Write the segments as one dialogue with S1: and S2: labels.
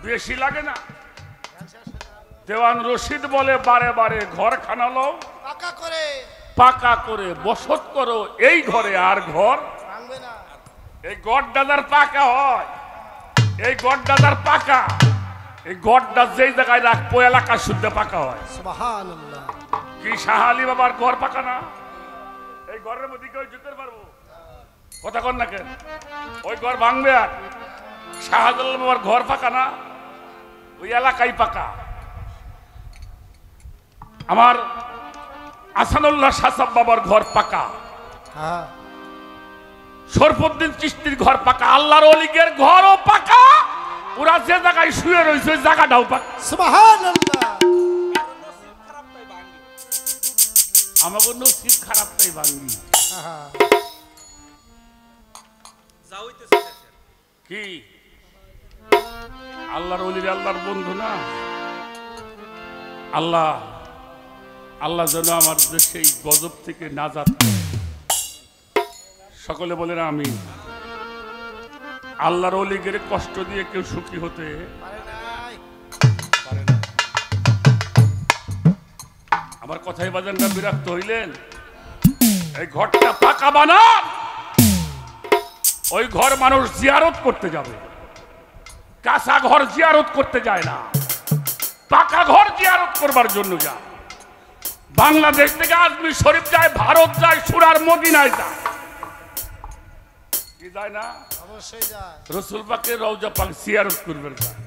S1: বেশি লাগে না? দেওয়ান রশিদ বলে বারে বারে ঘর খানালো পাকা করে বসত করো এই ঘরে, আর ঘর এই গড় দাদার পাকা হয়, এই গড় দাদার পাকা, এই গড়টা যেই জায়গায় রাখবো এলাকা শুদ্ধ পাকা হয়। সুবহানাল্লাহ। কি শাহ আলী বাবার ঘর পাকা না? এই ঘরের মধ্যে কেউ যেতে পারবো? কথা কন না কেন? ওই ঘর ভাঙবে। আর শাহজালাল বাবার ঘর পাকা না? ওই এলাকায় পাকা। আমার আসানুল্লাহ শাহ বাবার ঘর পাকা, শরফুদ্দিন চিশতির ঘর পাকা, আল্লাহর ওলিদের ঘরও পাকা। ওরা যে জায়গায় শুয়ে রয়েছে ওই জায়গাটাও পাকা। সুবহানাল্লাহ। আমাকে নসিব খারাপ তাই ভাঙ্গি। কি আল্লাহর ওলির আল্লাহর বন্ধু না? আল্লাহ আল্লাহ যেন আমার দেশে এই গজব থেকে নাজাত। সকলে বলেন আমিন। আল্লাহর ওলিদের কষ্ট দিয়ে কেউ সুখী হতে পারে না। আমার কথাই বাজানটা বিরক্ত হইলেন? এই ঘরটা পাকা বানান, ওই ঘর মানুষ জিয়ারত করতে যাবে। কাঁচা ঘর জিয়ারত করতে যায় না, পাকা ঘর জিয়ারত করবার জন্য যায়। বাংলাদেশ থেকে আজমির শরীফ যায়, ভারত যায়, সুরার মদিনায় যায়, কি যায় না? অবশ্যই যায়। রসুল পাকের রওজা পাক জিয়ারত করবেন যায়।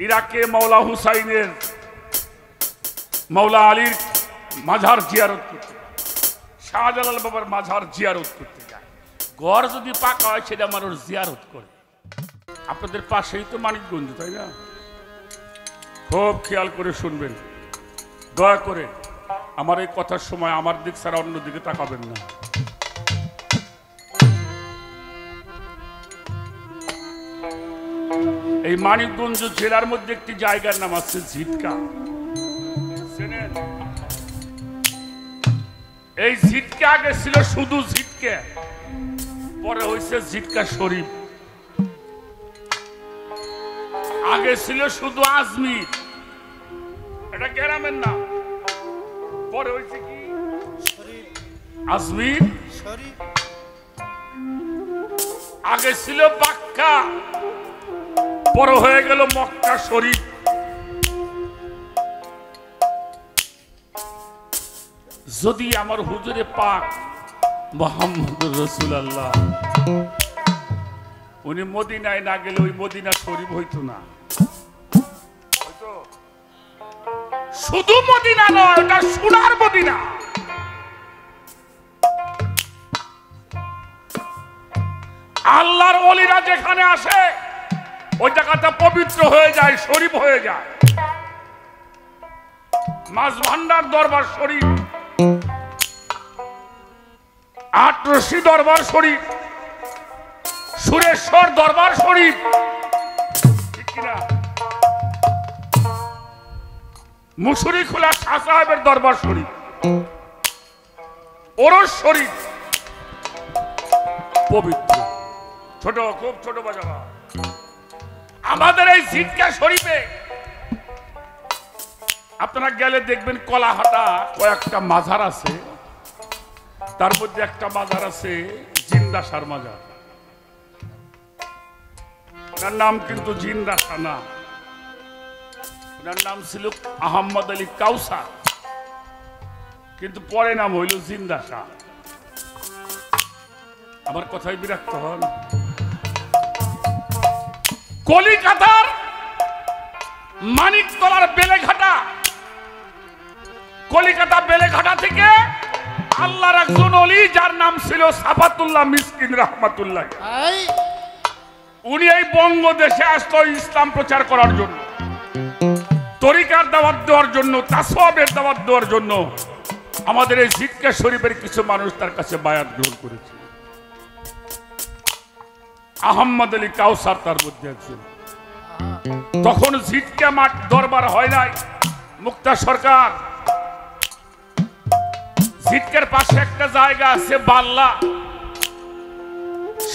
S1: ইরাকে মাওলা হুসাইনের, মাওলা আলীর মাজার জিয়ারত করতে যায়, শাহজালাল বাবার মাজার জিয়ারত করতে যায়। ঘর যদি পাকা হয় সেটা মানুষ জিয়ারত করে। আপনাদের পাশেই তো মানিকগঞ্জ, তাই না? খুব খেয়াল করে শুনবেন, দয়া করে আমার এই কথার সময় আমার দিক ছাড়া অন্যদিকে তাকাবেন না। এই মানিকগঞ্জ জেলার মধ্যে একটি জায়গার নাম আছে ঝিটকা। এই ঝিটকা আগে ছিল শুধু ঝিটকা, পরে হয়েছে ঝিটকা শরীফ। আগে ছিল শুধু আজমির, এটা গ্রামের নাম, পরে হয়েছে কি আজমির শরীফ। আগে ছিল বাক্কা, পরে হয়ে গেল মক্কা শরীফ। যদি আমার হুজুরে পাক মুহাম্মদুর রাসূলুল্লাহ উনি মদিনায় না গেলে ওই মদিনা শরীফ হইতো না। শুধু মদিনা নয়, ওটা সোনার মদিনা। আল্লাহর ওলিরা যেখানে আসে ওই জায়গাটা পবিত্র হয়ে যায়, শরীফ হয়ে যায়। মাছ ভান্ডার দরবার শরীফ, আটরশি দরবার শরীফ, সুরেশ্বর দরবার শরীফ, ঠিক কিনা? মুসুরি খোলা শাহ সাহেবের দরবার শরীফ, ওরস শরীফ পবিত্র। ছোট, খুব ছোট বাজার। আমাদের এই ঝিটকা শরীফে আপনারা গেলে দেখবেন কলাহাটা কয়েকটা মাজার আছে, তার মধ্যে একটা মাজার আছে জিন্দা শাহ মাজার। ওনার নাম কিন্তু জিন্দা শাহ না, ওনার নাম ছিল আহমদ আলী কাউসার, কিন্তু পরে নাম হইল জিন্দা শাহ। আমার কথাই বিরক্ত হন? কলিকাতার মানিকতলার বেলেঘাটা, কলিকাতা বেলেঘাটা থেকে আল্লাহর একজন ওলি যার নাম ছিল সাফাতুল্লাহ মিসকিন রাহমাতুল্লাহ, উনি এই বঙ্গদেশে আসতো ইসলাম প্রচার করার জন্য, তরিকার দাওয়াত দেওয়ার জন্য, তাসওয়াবের দাওয়াত দেওয়ার জন্য। আমাদের এই ঝিটকা শরীফের কিছু মানুষ তার কাছে বায়াত গ্রহণ করেছে। আহমদ আলী কাউসার তার মধ্যে একজন। তখন ঝিটকা মাঠ দরবার হয় নাই, মুক্তা সরকার। ঝিটকার পাশে একটা জায়গা আছে বাল্লা,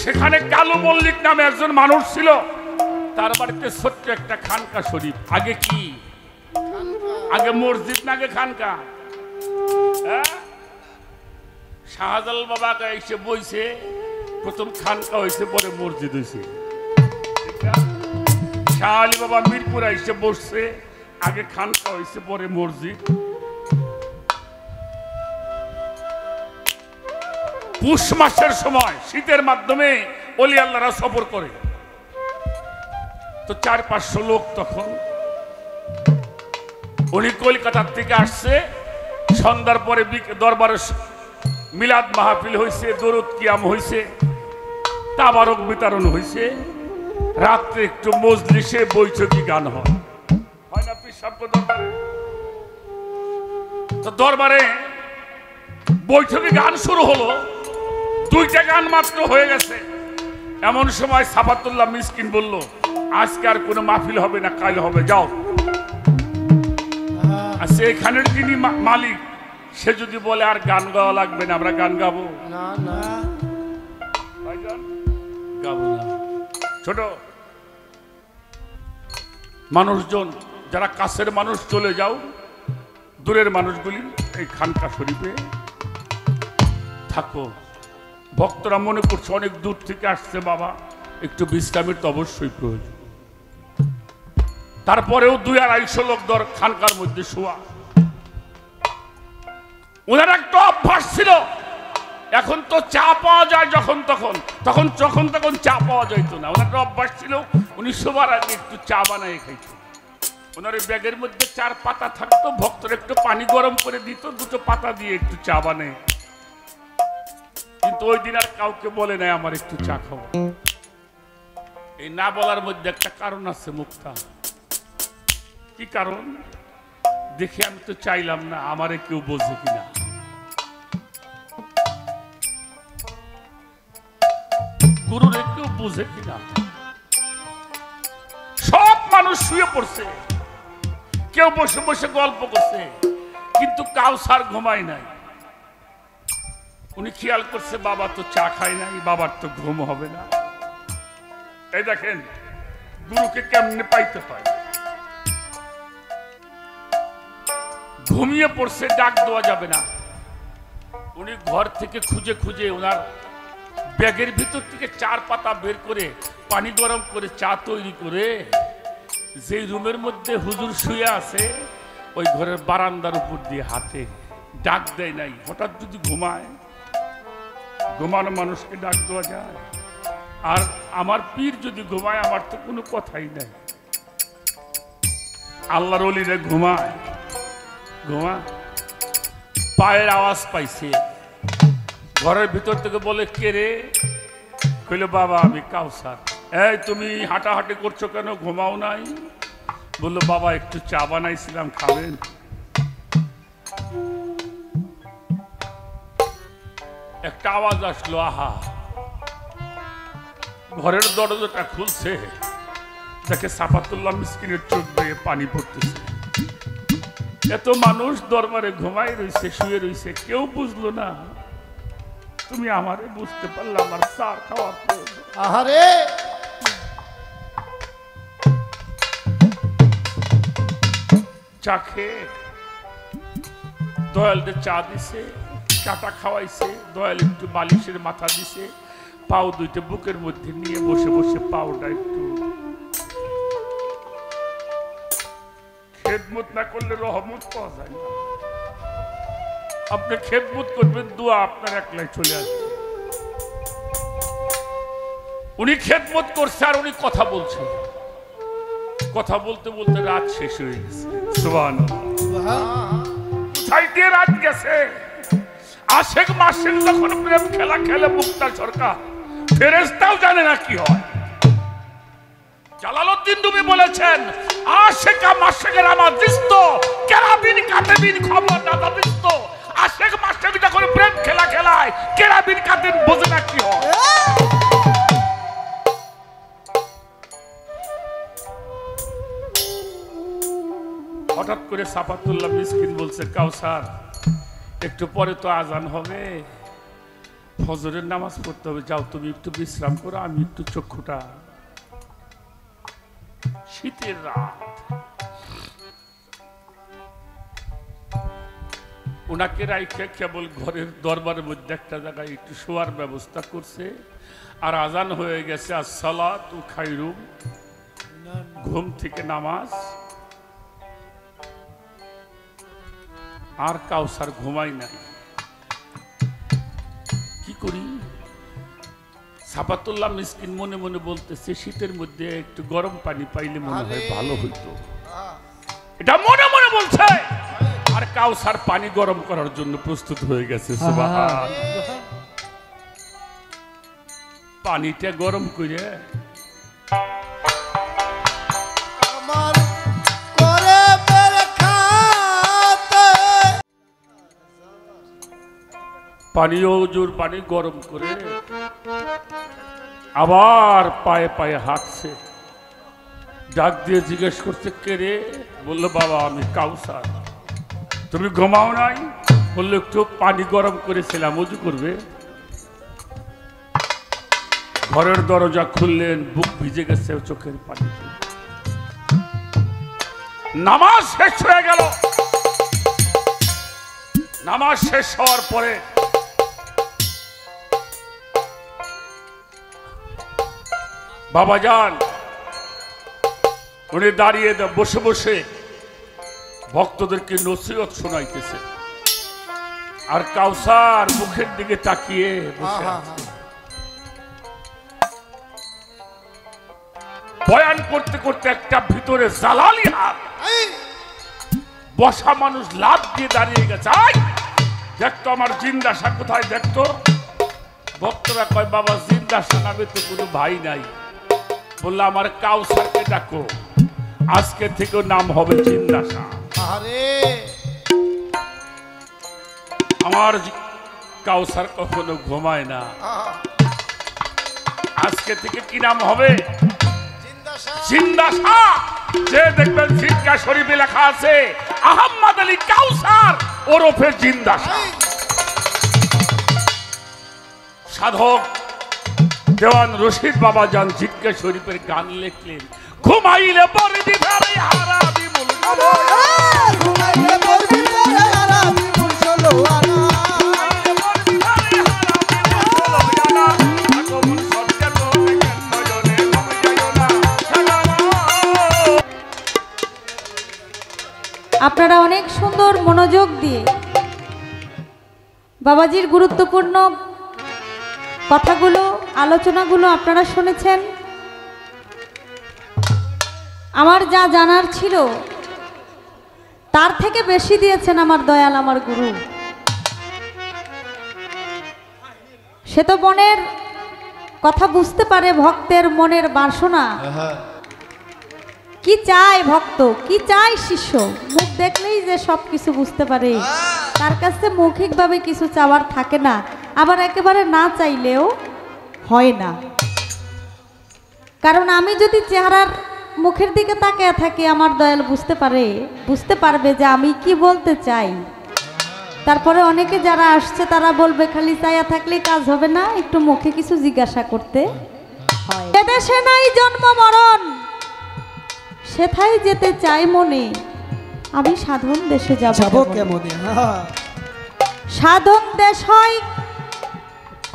S1: সেখানে কালু মল্লিক নামে একজন মানুষ ছিল। তার বাড়িতে ছোট্ট একটা খানকা শরীফ। আগে কি, আগে মসজিদ না আগে খানকা? শাহজালাল বাবা এসে বইছে, প্রথম খানকা হয়েছে, পরে মসজিদ হয়েছে। শাহ আলী বাবা মিরপুরে এসে বসছে, আগে খানকা হয়েছে, পরে মসজিদ। পুষ মাসের সময় শীতের মাধ্যমে ওলি আল্লাহরা সফর করে, তো 400-500 লোক তখন। উনি কলকাতার থেকে আসছে, সন্ধ্যার পরে দরবারে মিলাদ মাহফিল হয়েছে, দরুদ কিয়াম হয়েছে, তাবারক বিতরণ হয়েছে, রাত্রে একটু মজলিসে বৈঠকি গান হয় না দরবারে? তো দরবারে বৈঠকি গান শুরু হলো, 2টা গান মাত্র হয়ে গেছে। এমন সময় সাফাতুল্লাহ মিসকিন বলল, আজকে আর কোনো মাহফিল হবে না, কাল হবে, যাও। আর সেখানের যিনি মালিক, সে যদি বলে আর গান গাওয়া লাগবে না, আমরা গান গাবো না, না গাবো না। ছোট মানুষজন যারা কাছের মানুষ চলে যাও, দূরের মানুষগুলি এই খানকা শরীফে থাকো। ভক্তরা মনে করছে অনেক দূর থেকে আসছে বাবা, একটু বিশ্রামের তো অবশ্যই প্রয়োজন। তারপরেও 200-250 লোক দর খানকার মধ্যে শোয়া। ওনার একটা অভ্যাস ছিল, এখন তো চা পাওয়া যায় যখন তখন, তখন চা পাওয়া যাইত না। ওনার একটা অভ্যাস ছিল, উনি শোবার আগে একটু চা বানায় খাইত। ওনার ব্যাগের মধ্যে 4 পাতা থাকতো, ভক্তরা একটু পানি গরম করে দিত, 2টো পাতা দিয়ে একটু চা বানায়। কিন্তু ওই দিন আর কাউকে বলে নাই আমার একটু চা খাবো। এই না বলার মধ্যে একটা কারণ আছে মুক্তা। কি কারণ দেখে আমি তো চাইলাম না আমারে কেউ বোঝে কিনা। গুরুরে কেউ বুঝে কিনা। সব মানুষ শুয়ে পড়ছে, কেউ বসে বসে গল্প করছে, কিন্তু কাউসার ঘুমায় নাই। উনি খেয়াল করছে বাবা তো চা খায় নাই, বাবার তো ঘুম হবে না। এই দেখেন গুরুকে কেমনে পাইতে হয়। ঘুমিয়ে পড়ছে, ডাক দেওয়া যাবে না। উনি ঘর থেকে খুঁজে খুঁজে ওনার ব্যাগের ভিতর থেকে 4 পাতা বের করে পানি গরম করে চা তৈরি করে, যে রুমের মধ্যে হুজুর শুয়ে আছে ওই ঘরের বারান্দার উপর দিয়ে হাতে ডাক দেয় নাই। হঠাৎ যদি ঘুমায়, ঘুমানো মানুষকে ডাক দেওয়া যায়? আর আমার পীর যদি ঘুমায়, আমার তো কোনো কথাই নাই। আল্লাহর ওলিরা ঘুমায়, পায়ের আওয়াজ পাইছে, ঘরের ভিতর থেকে বলে কে রে? কইল বাবা আমি কাউসার। এই তুমি হাঁটাহাঁটি করছো কেন, ঘুমাও নাই? বললো বাবা একটু চা বানাইছিলাম, খাবেন? একটা আওয়াজ আসলো, আহা। ঘরের দরজাটা খুলছে, দেখে সাফাতুল্লাহ মিসকিনের চোখ দিয়ে পানি পড়তেছে। এত মানুষ দরবারে ঘুমাই রইছে, শুয়ে রইছে, কেউ বুঝলো না। তুমি আমারে বুঝতে পারলে আমার চা খাওয়ার প্রয়োজন। আহারে চা খেয়ে দয়ালকে চা দিছে, চাটা খাওয়াইছে। দয়াল একটু বালিশের মাথা দিছে, পাও 2টা বুকের মধ্যে নিয়ে বসে বসে পাওটা একটু। খেদমত না করলে রহমত পাওয়া যায় না। আপনি খেদমত করবেন, দোয়া আপনার একলাই চলে আসবে। উনি খেদমত করছে আর উনি কথা বলছেন। কথা বলতে বলতে রাত শেষ হয়ে গেছে। সুবহানাল্লাহ। কোথায় দিয়ে রাত গেছে? আশেক মাসেক যখন প্রেম খেলা খেলে মুক্তা সরকার, ফেরেশতাও জানে না কি হয়। জালালউদ্দিন রুমি বলেছেন, আশেকা মাশেকের আমার দৃষ্ট, কেরাবিন কাতেবিন খবর না দৃষ্ট। আশেক মাশেক যখন প্রেম খেলা খেলায়, কেরাবিন কাতেবিন বোঝে না কি হয়। হঠাৎ করে সাফাতুল্লাহ মিসকিন বলছে, কাউসার একটু পরে তো আজান হবে, ফজরের নামাজ পড়তে হবে, যাও তুমি একটু বিশ্রাম করো, আমি একটু চক্ষুটা। শীতের রাত। ওনাকে রাইখে কেবল ঘরের দরবারের মধ্যে একটা জায়গায় একটু শোয়ার ব্যবস্থা করছে। আর আজান হয়ে গেছে আসসালাতু খায়রুম, ঘুম থেকে নামাজ। আর কাউসার ঘুমাই নাই। কি করি? সাফাতুল্লাহ মিসকিন মনে মনে বলতেছে শীতের মধ্যে একটু গরম পানি পাইলে মনে হয় ভালো হইতো, এটা মনে মনে বলছে। আর কাউসার পানি গরম করার জন্য প্রস্তুত হয়ে গেছে। সুবহান। পানিটা গরম করে পানিও জোর পানি গরম করে আবার পায়ে পায়ে হাঁটছে। ডাক দিয়ে জিজ্ঞেস করছে কে রে? বললো বাবা আমি কাউসার। তুমি ঘুমাও নাই? বললো একটু পানি গরম করেছিলাম, উজু করবে। ঘরের দরজা খুললেন, বুক ভিজে গেছে চোখের পানিতে। নামাজ শেষ হয়ে গেল। নামাজ শেষ হওয়ার পরে বাবা যান উনি দাঁড়িয়ে বসে বসে ভক্তদেরকে নসিহত শোনাইতেছে। আর কাউসার মুখের দিকে তাকিয়ে বসে আছে। বয়ান করতে করতে একটা ভিতরে জালালি হাত, বসা মানুষ লাফ দিয়ে দাঁড়িয়ে গেছে। দেখতো আমার জিন্দাসা কোথায় দেখতো? ভক্তরা কয় বাবা জিন্দাসা নামে তো কোনো ভাই নাই। বললো আমার কাউসারকে ডাকো, আজকে থেকে নাম হবে জিন্দাসা। আমার কাউসার কখনো ঘুমায় না, আজকে থেকে কি নাম হবে? জিন্দাসা। যে দেখবেন সিক্কা শরীফে লেখা আছে আহমদ আলী কাউসার ওরফে জিন্দাসা। সাধক দেওয়ান রশিদ বাবা যান জিক্কা শরীফের গান লিখলেন। ঘুমাইলে পরদি ফেরে হারাবি মুল ঘুমাইলে পরদি ফেরে হারাবি মুল চলো আনা
S2: আপনারা অনেক সুন্দর মনোযোগ দিয়ে বাবাজির গুরুত্বপূর্ণ কথাগুলো আলোচনাগুলো আপনারা শুনেছেন। আমার যা জানার ছিল তার থেকে বেশি দিয়েছেন আমার দয়াল আমার গুরু। সে তো মনের কথা বুঝতে পারে, ভক্তের মনের বাসনা কি চায়, ভক্ত কি চায়, শিষ্য মুখ দেখলেই যে সব কিছু বুঝতে পারে। তার কাছে মৌখিকভাবে কিছু চাওয়ার থাকে না, আবার একেবারে না চাইলেও হয় না। কারণ আমি যদি চেহারার মুখের দিকে তাকিয়ে থাকি আমার দয়াল বুঝতে পারবে যে আমি কি বলতে চাই। তারপরে অনেকে যারা আসছে তারা বলবে খালি চাইয়া থাকলেই কাজ হবে না, একটু মুখে কিছু জিজ্ঞাসা করতে হয়। এদেশে নাই জন্ম মরণ, সেথায় যেতে চাই মনে, আমি সাধন দেশে যাব কেমনে। সাধন দেশ হয়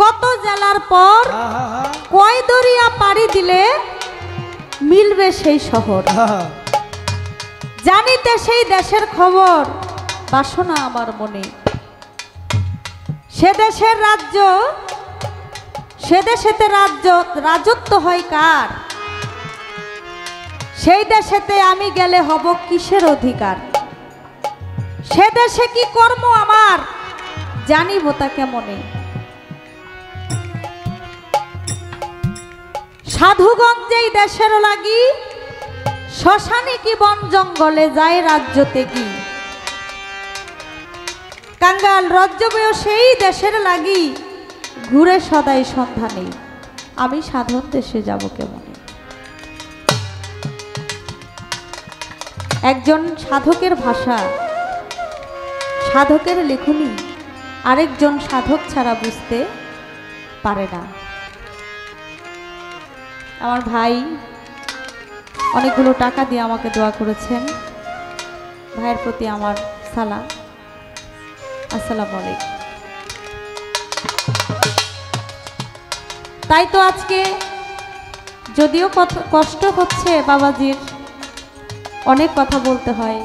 S2: কত জেলার পর, কয় দরিয়া পাড়ি দিলে মিলবে সেই শহর। জানিতে সেই দেশের খবর, বাসনা আমার মনে। সে দেশের রাজ্য, সে দেশেতে রাজত্ব হয় কার? সেই দেশেতে আমি গেলে হব কিসের অধিকার? সে দেশে কি কর্ম আমার, জানিব তা কেমনে। সাধুগণ যেই দেশের লাগি, শ্মশানে কি বন জঙ্গলে যায় রাজ্যতে কি। কাঙ্গাল রাজ্যবয় সেই দেশের লাগি, ঘুরে সদাই সন্ধানে, আমি সাধন দেশে যাব কেমনে। একজন সাধকের ভাষা, সাধকের লেখনী আরেকজন সাধক ছাড়া বুঝতে পারে না। আমার ভাই অনেকগুলো টাকা দিয়ে আমাকে দোয়া করেছেন। ভাইয়ের প্রতি আমার সালাম। আসসালামু আলাইকুম। তাই তো আজকে যদিও কষ্ট হচ্ছে বাবাজির, অনেক কথা বলতে হয়।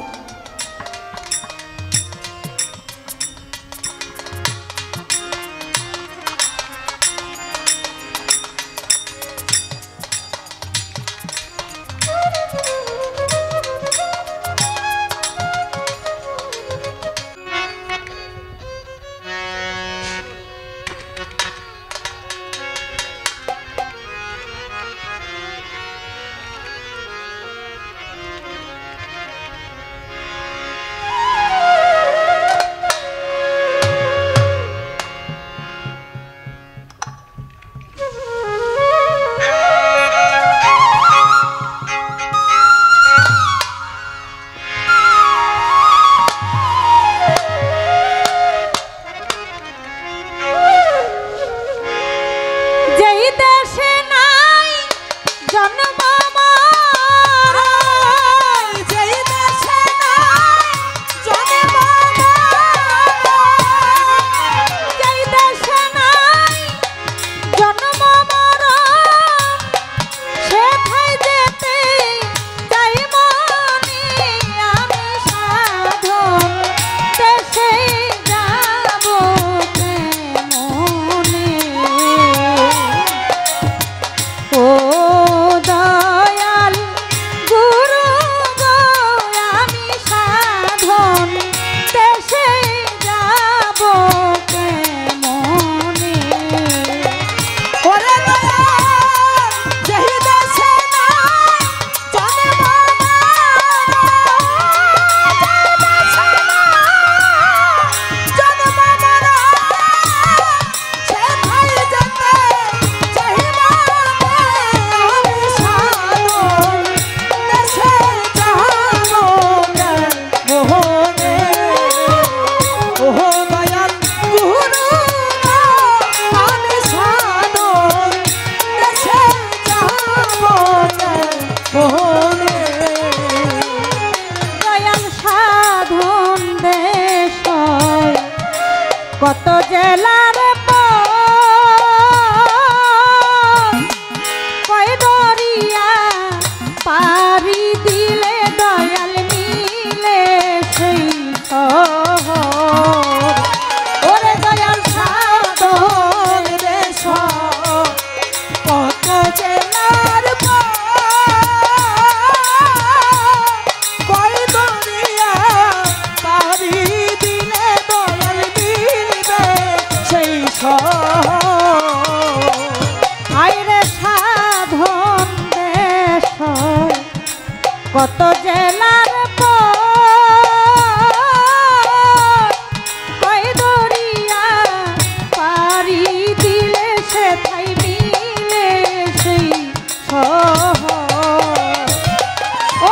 S2: কত জেলার কয় দরিয়া পারি দিলে দয়াল মিলে সেই ওরে দয়াল সাধন দেশ কত জেলার কয় দরিয়া পারি দিলে দয়াল মিলবে সেই আইরে সাধন দেশ কত জেলার কয় দরিয়া পারি দিলে সে ঠাই মিলে সেই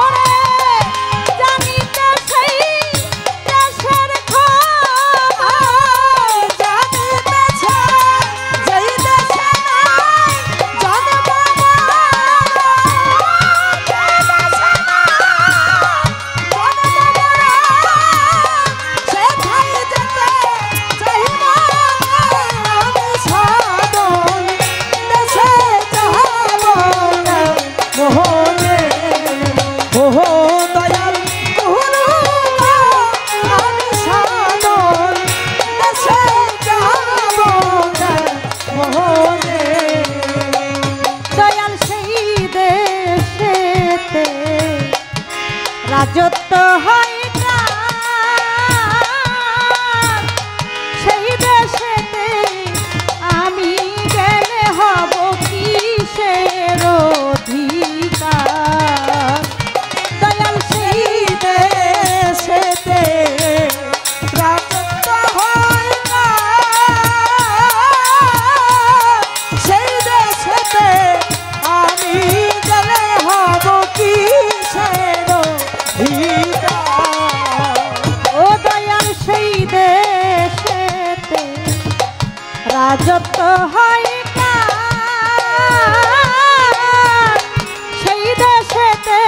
S2: ওরে জানিতে সেই দেশের খবর জানিতেছে যেই দেশে নাই জনগণরা যে দেশে নাই জনগণরা সেথায় যেতে চাহিব আমি সাধন দেশে যাব মোহনে ওহো দয়াল গুরু আমি সাধন দেশে যাব মোহনে দয়াল সেই দেশেতে রাজত্ব হয় কার সেই দেশেতে আমি গেলে হব কিসের অধিকার দয়াল সেই দেশেতে রাজত্ব হয় কার সেই দেশেতে আমি গেলে হব কিসের অধিকার ও দয়াল সেই দেশেতে রাজত্ব হয় কার সেই দেশেতে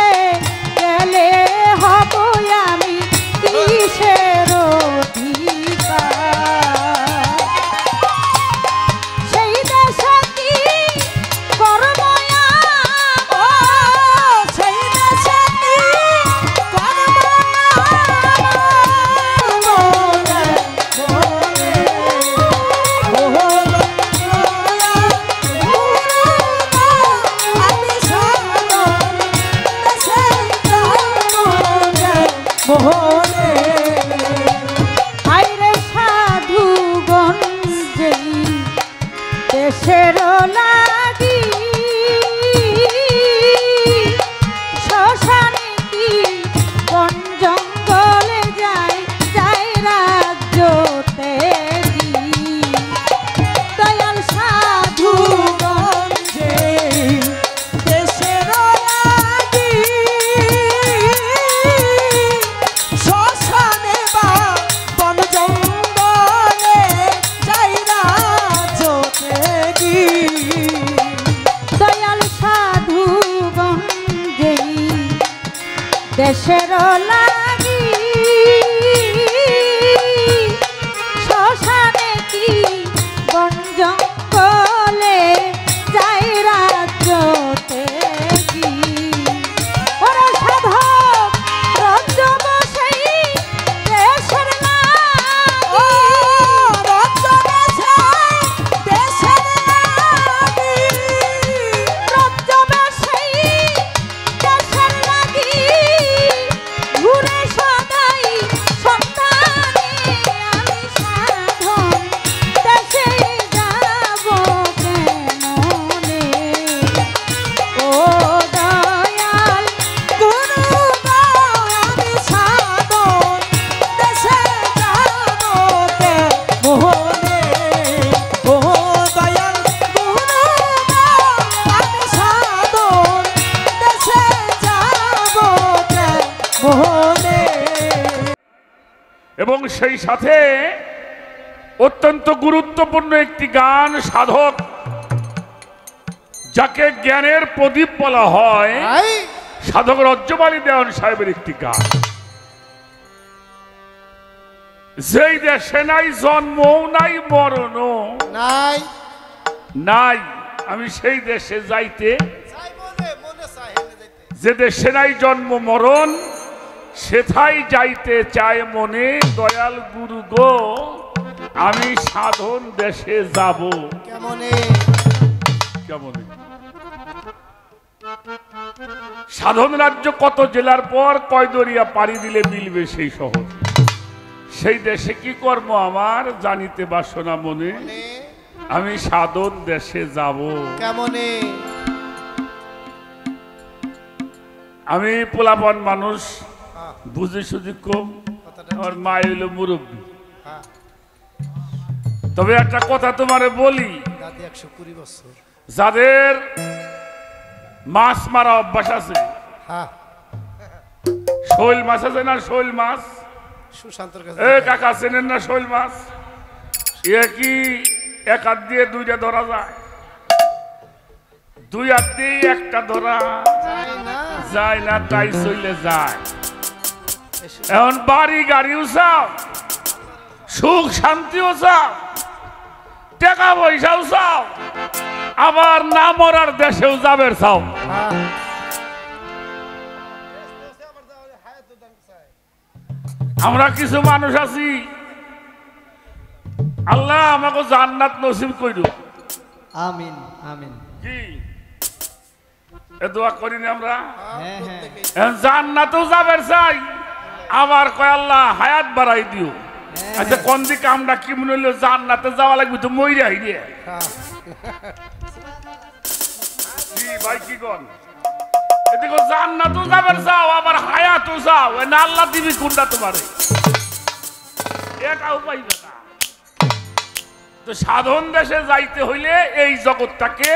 S2: দেশের লাগি শ্মশানে কি বন জঙ্গলে যাই রাজ্যতে কি ওরা সাধক রজ্জ বসেই দেশের লাগি রজ্জ বসেই দেশের লাগি রজ্জ বসেই দেশের লাগি ঘুরে সদাই সন্তানে আমি সাধন দেশে যাব কেমনে ও দয়াল গুরু গো আমি সাধন দেশে যাব কেমনে ও দয়াল গুরু গো আমি সাধন দেশে যাব কেমনে।
S1: এবং সেই সাথে অত্যন্ত গুরুত্বপূর্ণ একটি গান সাধক যাকে জ্ঞানের প্রদীপ বলা হয় সাধক রজ্জবালী দেওয়ান সাহেবের একটি গান। যেই দেশে নাই জন্ম নাই মরণ
S3: নাই
S1: নাই আমি সেই দেশে যাইতে
S3: চাই মনে মনে চাই হেলে যাইতে
S1: যে দেশে নাই জন্ম মরণ সেথাই যাইতে চায় মনে দয়াল গুরু গো আমি সাধন দেশে যাব
S3: কেমনে
S1: কেমন সাধন রাজ্য কত জেলার পর কয় দরিয়া পাড়ি দিলে মিলবে সেই শহর সেই দেশে কি কর্ম আমার জানিতে বাসনা মনে
S3: মনে
S1: আমি সাধন দেশে যাব।
S3: কেমনে
S1: আমি পোলাপন মানুষ
S3: হ্যাঁ
S1: বুঝে শুধু কম
S3: কথাটা
S1: আমার মা হইলো মুরব্বী
S3: হ্যাঁ
S1: তবে একটা কথা তোমারে বলি
S3: দাদি 120 বছর
S1: যাদের মাছ মারা অভ্যাস আছে
S3: হ্যাঁ
S1: শৈল মাছ আছে না শৈল মাছ
S3: সুশান্তর কাছে
S1: এ কাকা চেনেন না শৈল মাছ এ কি এক হাত দিয়ে দুইটা ধরা যায় দুই হাত দিয়ে একটা ধরা
S3: যায় না
S1: যায় না তাই চলে যায়
S3: এসো।
S1: এখন বাড়ি গাড়িও চাও সুখ শান্তিও চাও টাকা পয়সাও চাও আবার না মরার দেশেও যাবে চাও
S3: হ্যাঁ
S1: আমরা কিছু মানুষ আছি আল্লাহ আমাকে জান্নাত নসিব কইল
S4: আমিন আমিন
S1: কি এ দোয়া করি না আমরা
S4: হ্যাঁ,
S3: প্রত্যেকেই
S1: এখন জান্নাতেও যাবে চাই আবার কয় আল্লাহ হায়াত বাড়াই দিও আচ্ছা কোন দিকে আমরা কি মনে হইলো জান্নাতে যাওয়া লাগবে তো মইরা হইরে
S3: হ্যাঁ
S1: কি ভাই কি কোন এদিকে জান্নাতও যাবে চাও আবার হায়াতও চাও এ না আল্লাহ দিবি কোনটা তোমারে এটাও পাইবে না তো সাধন দেশে যাইতে হইলে এই জগৎটাকে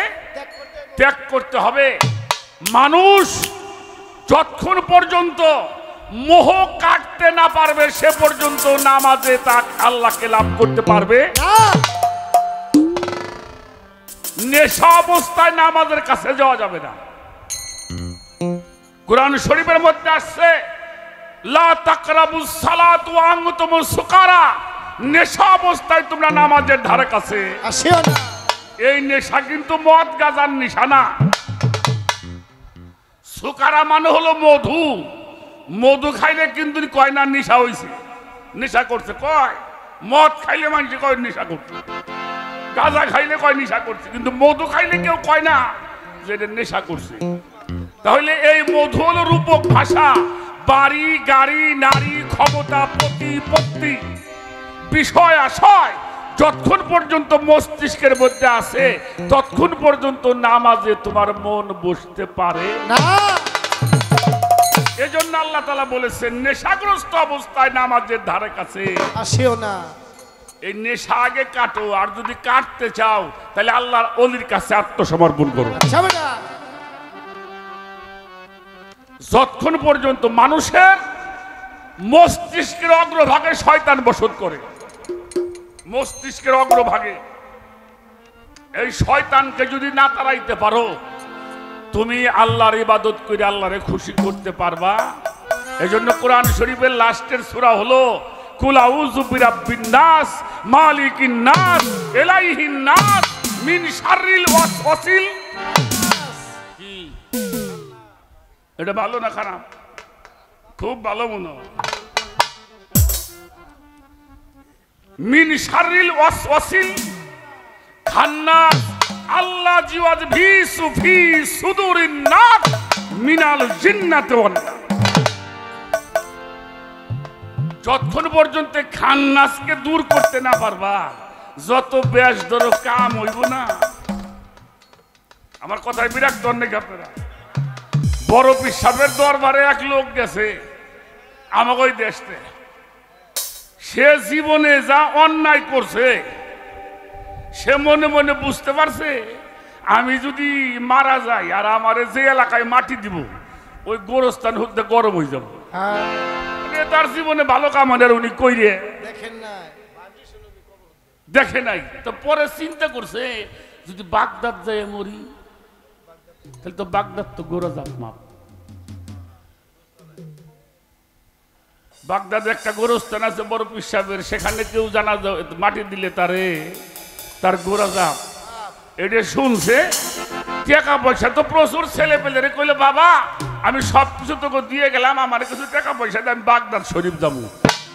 S1: ত্যাগ করতে হবে। মানুষ যতক্ষণ পর্যন্ত মোহ কাটতে না পারবে সে পর্যন্ত নামাজে তা আল্লাহকে লাভ করতে পারবে
S3: না
S1: নেশা অবস্থায় নামাজের কাছে যাওয়া যাবে না। কোরআন শরীফের মধ্যে আসছে লা তাকরাবুস সালাত ওয়া আনতুমুস সুকারা নেশা অবস্থায় তোমরা নামাজের ধারে কাছে
S3: আসিও না
S1: এই নেশা কিন্তু মদ গাজার নেশা না। সুকারা মানে হলো মধু মধু খাইলে কিন্তু কয় না নেশা হইছে নেশা করছে কয় মদ খাইলে মানুষ কয় নেশা করছে গাঁজা খাইলে কয় নেশা করছে কিন্তু মধু খাইলে কেউ কয় না যে এটা নেশা করছে। তাহলে এই মধু হলো রূপক ভাষা বাড়ি গাড়ি নারী ক্ষমতা প্রতিপত্তি বিষয় আশয় যতক্ষণ পর্যন্ত মস্তিষ্কের মধ্যে আছে ততক্ষণ পর্যন্ত নামাজে তোমার মন বসতে পারে
S3: না
S1: এজন্য আল্লাহ তাআলা বলেছেন নেশাগ্রস্ত অবস্থায় নামাজের ধারে কাছে
S3: আসিও না
S1: এই নেশা আগে কাটো আর যদি কাটতে চাও তাহলে আল্লাহর ওলির কাছে আত্মসমর্পণ করো।
S3: আচ্ছা বেটা
S1: যতক্ষণ পর্যন্ত মানুষের মস্তিষ্কের অগ্রভাগে শয়তান বসত করে মস্তিষ্কের অগ্রভাগে এই শয়তানকে যদি না তাড়াইতে পারো তুমি আল্লাহর ইবাদত করে আল্লাহরে খুশি করতে পারবা এজন্য কোরআন শরীফের লাস্টের সূরা হলো কুল আউযু বিরাব্বিন নাস মালিকিন নাস ইলাইহিন নাস মিন শাররিল ওয়াসওয়াসিল। কি এটা ভালো না খারাপ? খুব ভালো মনে হয়। মিন শাররিল ওয়াসওয়াসিল খান্নাস আল্লাহ জিওয়াজ ভিসু ফি সুদুরিন নাস মিনাল জিন্নাতি ওয়ান নাস। যতক্ষণ পর্যন্ত খান্নাসকে দূর করতে না পারবা যত ব্যাস ধরো কাম হইব না। আমার কথায় বিরক্ত অনেক আপনারা। বড় পীর সাহেবের দরবারে এক লোক গেছে আমাকে ওই দেশে, সে জীবনে যা অন্যায় করছে সে মনে মনে বুঝতে পারছে আমি যদি মারা যাই আর আমারে যে এলাকায় মাটি দিব ওই গোরস্থান হতে গরম হয়ে যাব। তার জীবনে ভালো কামানের উনি কইরে দেখে নাই। তো পরে চিন্তা করছে যদি বাগদাদ যায় মরি তাহলে তো বাগদাদ তো গোরস্থান মাপ। বাগদাদে একটা গোরস্থান আছে বড় পীর সাহেবের, সেখানে কেউ জানা মাটি দিলে তার গোরাজাপ এটা শুনছে। টাকা পয়সা তো প্রচুর, ছেলে পেলে কইলে বাবা আমি সবকিছু তোকে দিয়ে গেলাম, আমার কিছু টাকা পয়সা দিয়ে আমি বাগদাদ শরীফ যাবো,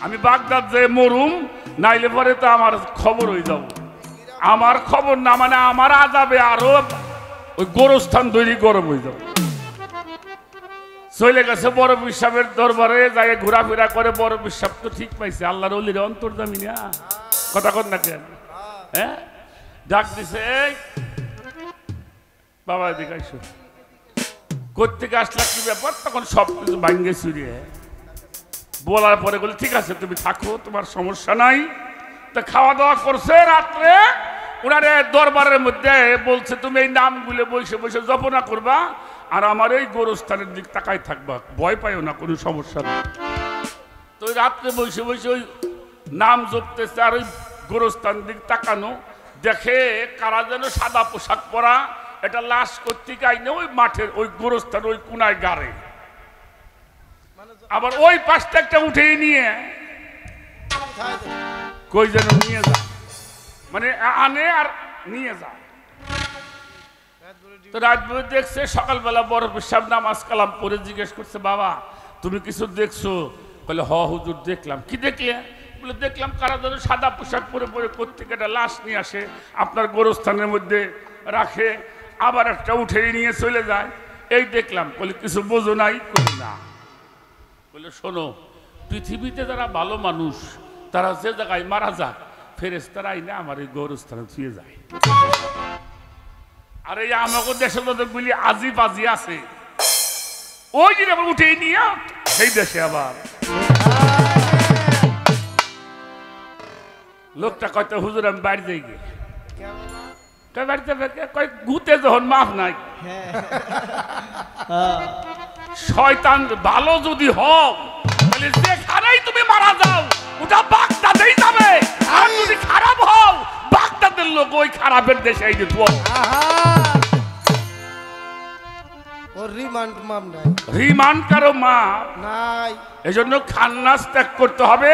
S1: আমি বাগদাদ যে মরুম নাইলে পরে তো আমার খবর হয়ে যাব। আমার খবর না মানে আমার আজাবে আরো ওই গোরস্থান তৈরি গরম হয়ে যাবে। চলে গেছে বড় পীর সাহেবের দরবারে, যাই ঘোরাফেরা করে। বড় পীর সাহেব তো ঠিক পাইছে আল্লাহর ওলির অন্তর্যামী না, কথা কন না কেন? হ্যাঁ, ডাক দিছে বাবা এদিকে আইসো। কোত্থেকে আসলা, কি ব্যাপার? তখন সব কিছু ভাঙ্গে চুরিয়ে বলার পরে বলে ঠিক আছে তুমি থাকো, তোমার সমস্যা নাই। তো খাওয়া দাওয়া করছে রাত্রে, ওনারে দরবারের মধ্যে বলছে তুমি এই নামগুলো বসে বসে জপনা করবা আর আমার এই গোরস্থানের দিক তাকাই থাকবা, ভয় পাইও না, কোনো সমস্যা নেই। তো ওই রাত্রে বসে বসে ওই নাম জপতেছে আর ওই গোরস্থান দিক তাকানো, দেখে কারা যেন সাদা পোশাক পরা এটা লাশ কর্তৃক আইনে ওই মাঠের ওই গোরস্থান ওই কোনায় গাড়ে, আবার ওই পাশটা একটা উঠে নিয়ে কই যেন নিয়ে যায়, মানে আনে আর নিয়ে যায়। তো রাত দেখছে, সকালবেলা বড় পেশাব নামাজ কালাম পরে জিজ্ঞেস করছে বাবা তুমি কিছু দেখছো? বলে হ হুজুর দেখলাম। কি দেখলে? বলে দেখলাম কারা যেন সাদা পোশাক পরে পরে প্রত্যেক একটা লাশ নিয়ে আসে আপনার গোরস্থানের মধ্যে রাখে, আবার একটা উঠে নিয়ে চলে যায়, এই দেখলাম। বলে কিছু বোঝো নাই? করি না। বলে শোনো, পৃথিবীতে যারা ভালো মানুষ তারা যে জায়গায় মারা যাক ফেরেশতারা আইনে আমার এই গোরস্থানে ছুঁয়ে যায়। আর এই আমাকে দেশে যতগুলি আজি বাজি আছে ওই যে আবার উঠে নিয়ে সেই দেশে আবার লোকটা কয়তো হুজুর আমি বাড়ি যাই গিয়ে বাড়িতে কয় গুতে যখন মাফ নাই। শয়তান ভালো যদি হও তাহলে যেখানেই তুমি মারা যাও ওটা বাগদাদেই যাবে, আর যদি খারাপ হও বাগদাদের লোক ওই খারাপের দেশে এই যে রিমান্ড কারো মাপ নাই। এজন্য খান্নাস ত্যাগ করতে হবে,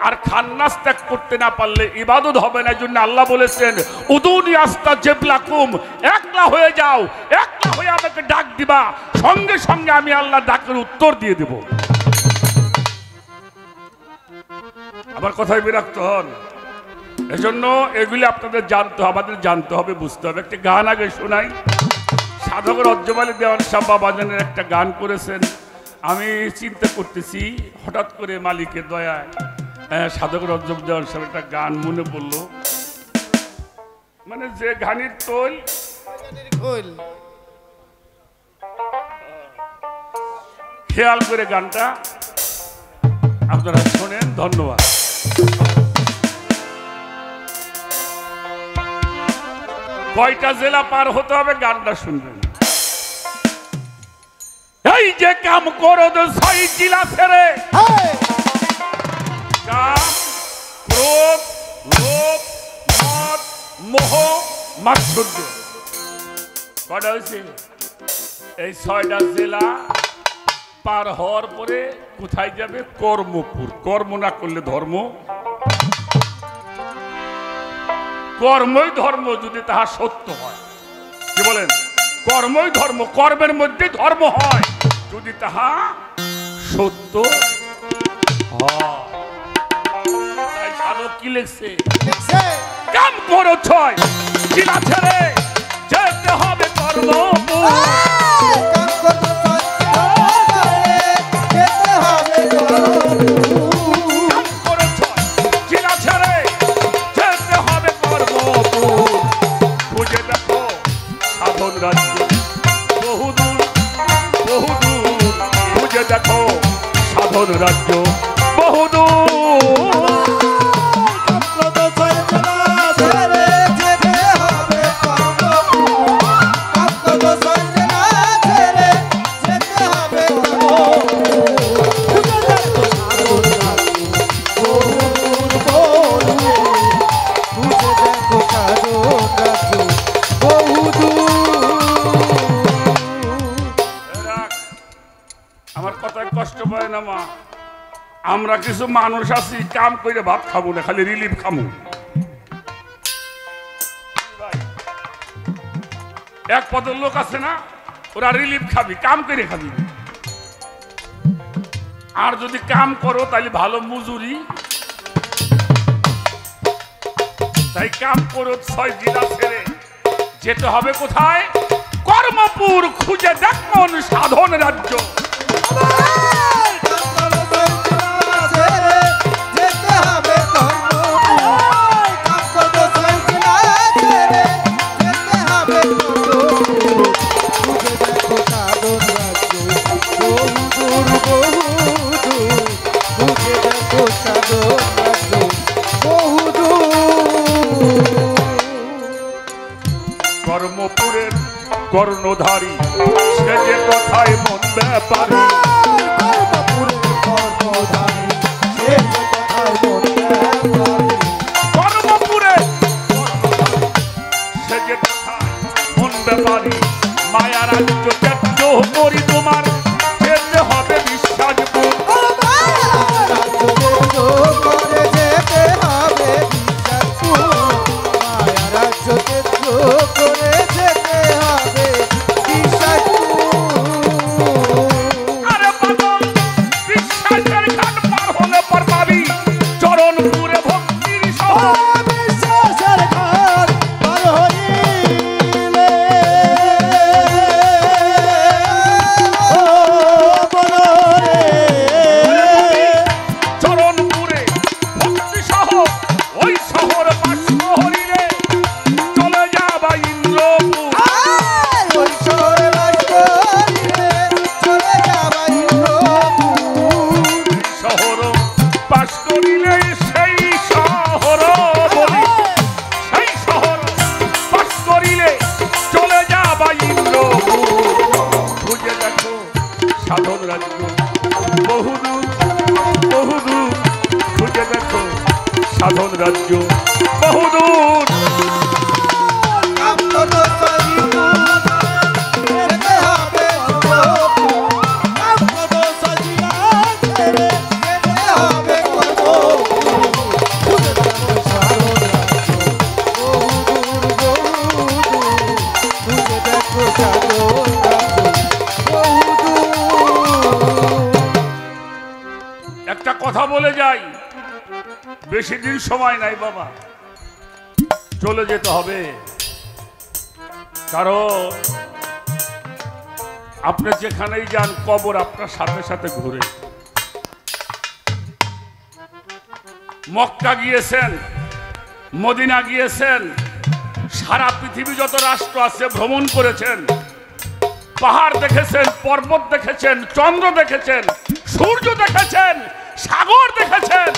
S1: আর খান্নাস ত্যাগ করতে না পারলে ইবাদত হবে না। এই জন্য আল্লাহ বলেছেন উদুনি আস্তাজিব লাকুম, একলা হয়ে যাও, একলা হয়ে আমাকে ডাক দিবা, সঙ্গে সঙ্গে আমি আল্লাহ ডাকের উত্তর দিয়ে দেব। আবার কথায় বিরক্ত হন। এজন্য এগুলি আপনাদের জানতে হবে, আমাদের জানতে হবে, বুঝতে হবে। একটা গান আগে শোনাই। সাধক রজ্জব আলী দেওয়ান সাহেব বাবাজানের একটা গান করেছেন, আমি চিন্তা করতেছি হঠাৎ করে মালিকের দয়ায় সাধক রজ্জব দেওয়ান সাহেব একটা গান মনে পড়লো, মানে যে ঘানির তোল খেয়াল করে গানটা আপনারা শোনেন। ধন্যবাদ। কয়টা জেলা পার হতে হবে গানটা শুনবেন। এই যে কাম করো তো 6 জেলা ছেড়ে, কাম ক্রোধ লোভ মদ মোহ মাৎসর্য, কয়টা হয়েছে? এই 6টা জেলা পার হওয়ার পরে কোথায় যাবে? কর্মপুর। কর্ম না করলে ধর্ম, কর্মই ধর্ম যদি তাহা সত্য হয়। কি বলেন? কর্মই ধর্ম, কর্মের মধ্যে ধর্ম হয় যদি তাহা সত্য হয়। তাই সাধক কি লিখছে? কাম করো ছয় কিনা ছেড়ে যেতে হবে কর্মপুর। রাজ্য বহুদূর বহুদূর, খুঁজে দেখো সাধন রাজ্য বহুদূর। কষ্ট পায় না মা, আমরা কিছু মানুষ আছি কাম করে ভাত খাবো না, খালি রিলিফ খাবো। এক পদের লোক আছে না, ওরা রিলিফ খাবি, কাম করে খাবি। আর যদি কাম করো তাহলে ভালো মজুরি। তাই কাম করো, 6 জেলা ছেড়ে যেতে হবে কোথায়? কর্মপুর। খুঁজে দেখ মন সাধন রাজ্য। কর্মপুরের কর্ণধারী সে যে কথায় মন ব্যাপারী। কর্মপুরে সে যে কথায় মন ব্যাপারী। মায়া রাজ্য ত্যায্য করি তোমার যেতে হবে বিশ্বাসপুর। সাধন রাজ্য বহুদূর বহুদূর, খুঁজে দেখো সাধন রাজ্য বহুদূর। একটা কথা বলে যাই, বেশি দিন সময় নাই বাবা, চলে যেতে হবে। কারণ আপনি যেখানেই যান কবর আপনার সাথে সাথে ঘুরে। মক্কা গিয়েছেন, মদিনা গিয়েছেন, সারা পৃথিবী যত রাষ্ট্র আছে ভ্রমণ করেছেন, পাহাড় দেখেছেন, পর্বত দেখেছেন, চন্দ্র দেখেছেন, সূর্য দেখেছেন, সাগর দেখেছেন,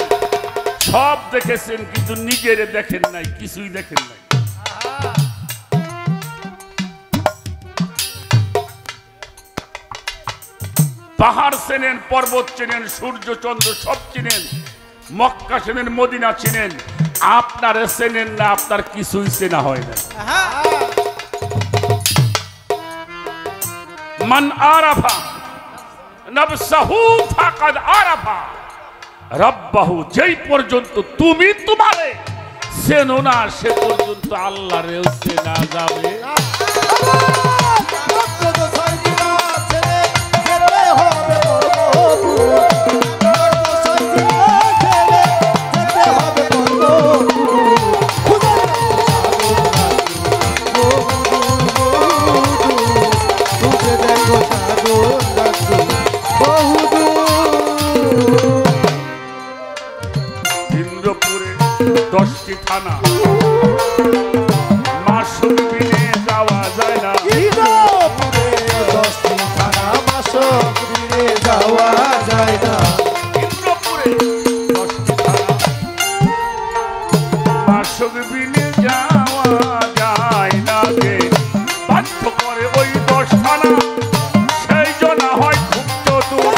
S1: সব দেখেছেন, কিন্তু নিজেরে দেখেন নাই, কিছুই দেখেন নাই। পাহাড় চেনেন, পর্বত চেনেন, সূর্য চন্দ্র সব চিনেন, মক্কা চেনেন, মদিনা চিনেন, আপনারে চেনেন না, আপনার কিছুই চেনা হয় না। মান আরাফা নাফসাহু ফাকাদ আরাফা রাব্বাহু, যেই পর্যন্ত তুমি তোমারে চেনো না সে পর্যন্ত আল্লাহরেও চেনা যাবে ইন্দ্রপুরে 10টি থানা, মাসুক বিনে যাওয়া যায় না।
S3: ইন্দ্রপুরে 10টি থানা, মাসুক বিনে যাওয়া যায় না।
S1: ইন্দ্রপুরে 10টি থানা, মাসুক বিনে যাওয়া যায় না গে। বাধ্য করে ওই 10 থানা, সেই জন্য হয় খুব চতুর।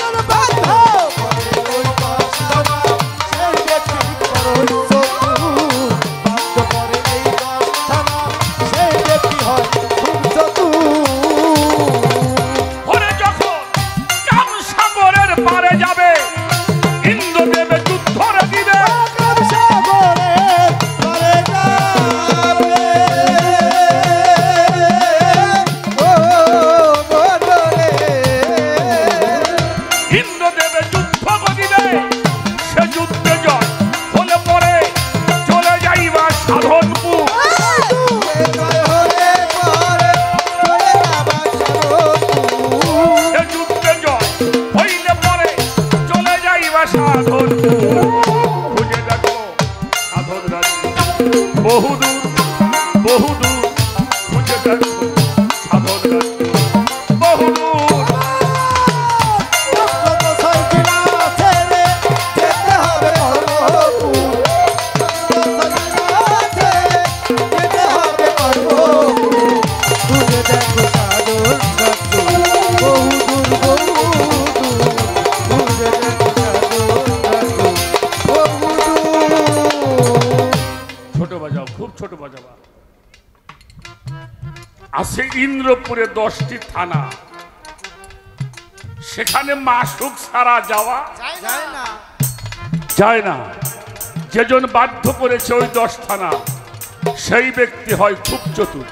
S1: ওরে যখন কামসাগরের পারে যাবে, ইন্দ্রদেবে যুদ্ধ দিবে। ইন্দ্রদেবে যুদ্ধ দিবে, সে যুদ্ধে জয় হলে পরে চলে যাইবা সাধনপুর। সে যুদ্ধে জয় হইলে পরে চলে যাইবা সাধনপুর। খুঁজে দেখো সাধন রাজ্য বহুদূর বহুদূর, খুঁজে দেখো সাধন রাজ্য বহুদূর। ছোট বাজাও, খুব ছোট বাজাবা। আছে ইন্দ্রপুরে 10টি থানা, সেখানে মাসুক ছাড়া যাওয়া
S3: যায় না।
S1: যায় না। যেজন বাধ্য করেছে ওই 10 থানা, সেই ব্যক্তি হয় খুব চতুর।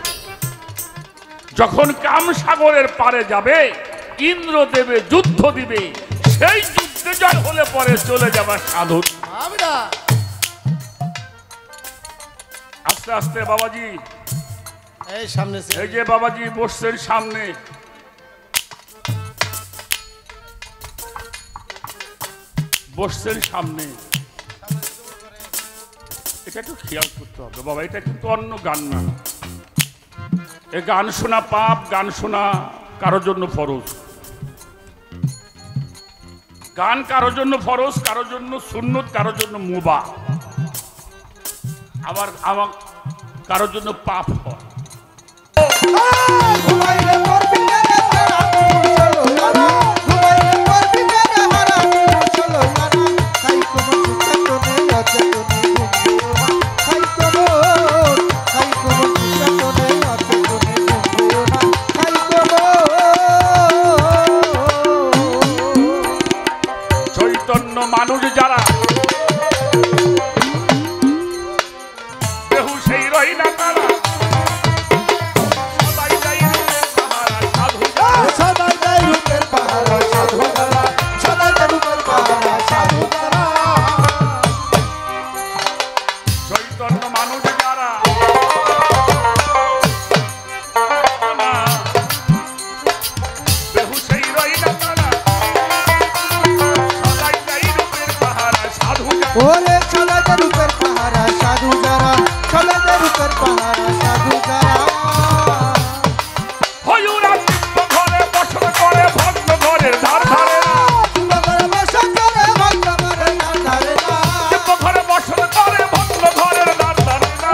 S1: যখন কামসাগরের পারে যাবে, ইন্দ্রদেবে যুদ্ধ দিবে, সেই যুদ্ধে জয় হলে পরে চলে যাবা সাধু। আস্তে আস্তে বাবাজি,
S3: এই সামনে
S1: এই যে বাবাজি বসছেন সামনে, বসছেন সামনে, এটা একটু খেয়াল করতে হবে বাবা। এটা কিন্তু অন্য গান না। এ গান শোনা পাপ, গান শোনা কারোর জন্য ফরজ। গান কারোর জন্য ফরজ, কারোর জন্য সুন্নত, কারোর জন্য মুবাহ, আবার আমার কারোর জন্য পাপ হয়। চৈতন্য মানুষ যারা বেহু সেই রই না তারা, সদাই যাই রূপের পাহারা সাধু যারা।
S3: সদাই যাই রূপের পাহারা সাধু যারা, সদাই যাই রূপের পাহারা সাধু যারা।
S1: চৈতন্য মানুষ যারা বেহু সেই রই না তারা, সদাই যাই রূপের পাহারা সাধু যারা।
S3: ওরে সদাই যাই রূপের পাহারা সাধু যারা, সদাই যাই রূপের পাহারা সাধু যারা।
S1: হয়ুরা দিব্য ঘরে বসত করে ভগ্ন ঘরের ধার ধারে না। দিব্য ঘরে বসত করে ভগ্ন ঘরের ধার ধারে না।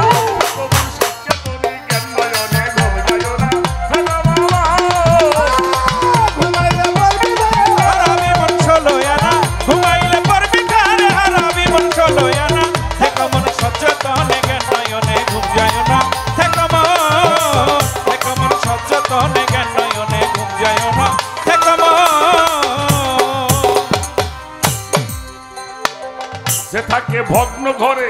S1: কবুল সত্য তুমি জ্ঞান নয়নে ঘুম যায় না। হেলা বাবা
S3: ঘুমাইলে বলবি
S5: হারামি বংশ লয়ানা, ঘুমাইলে পড়বি কারে হারামি বংশ লয়ানা। থেকে মন সচেতন জ্ঞান নয়নে ঘুম যায় না।
S1: সে থাকে ভগ্ন ঘরে।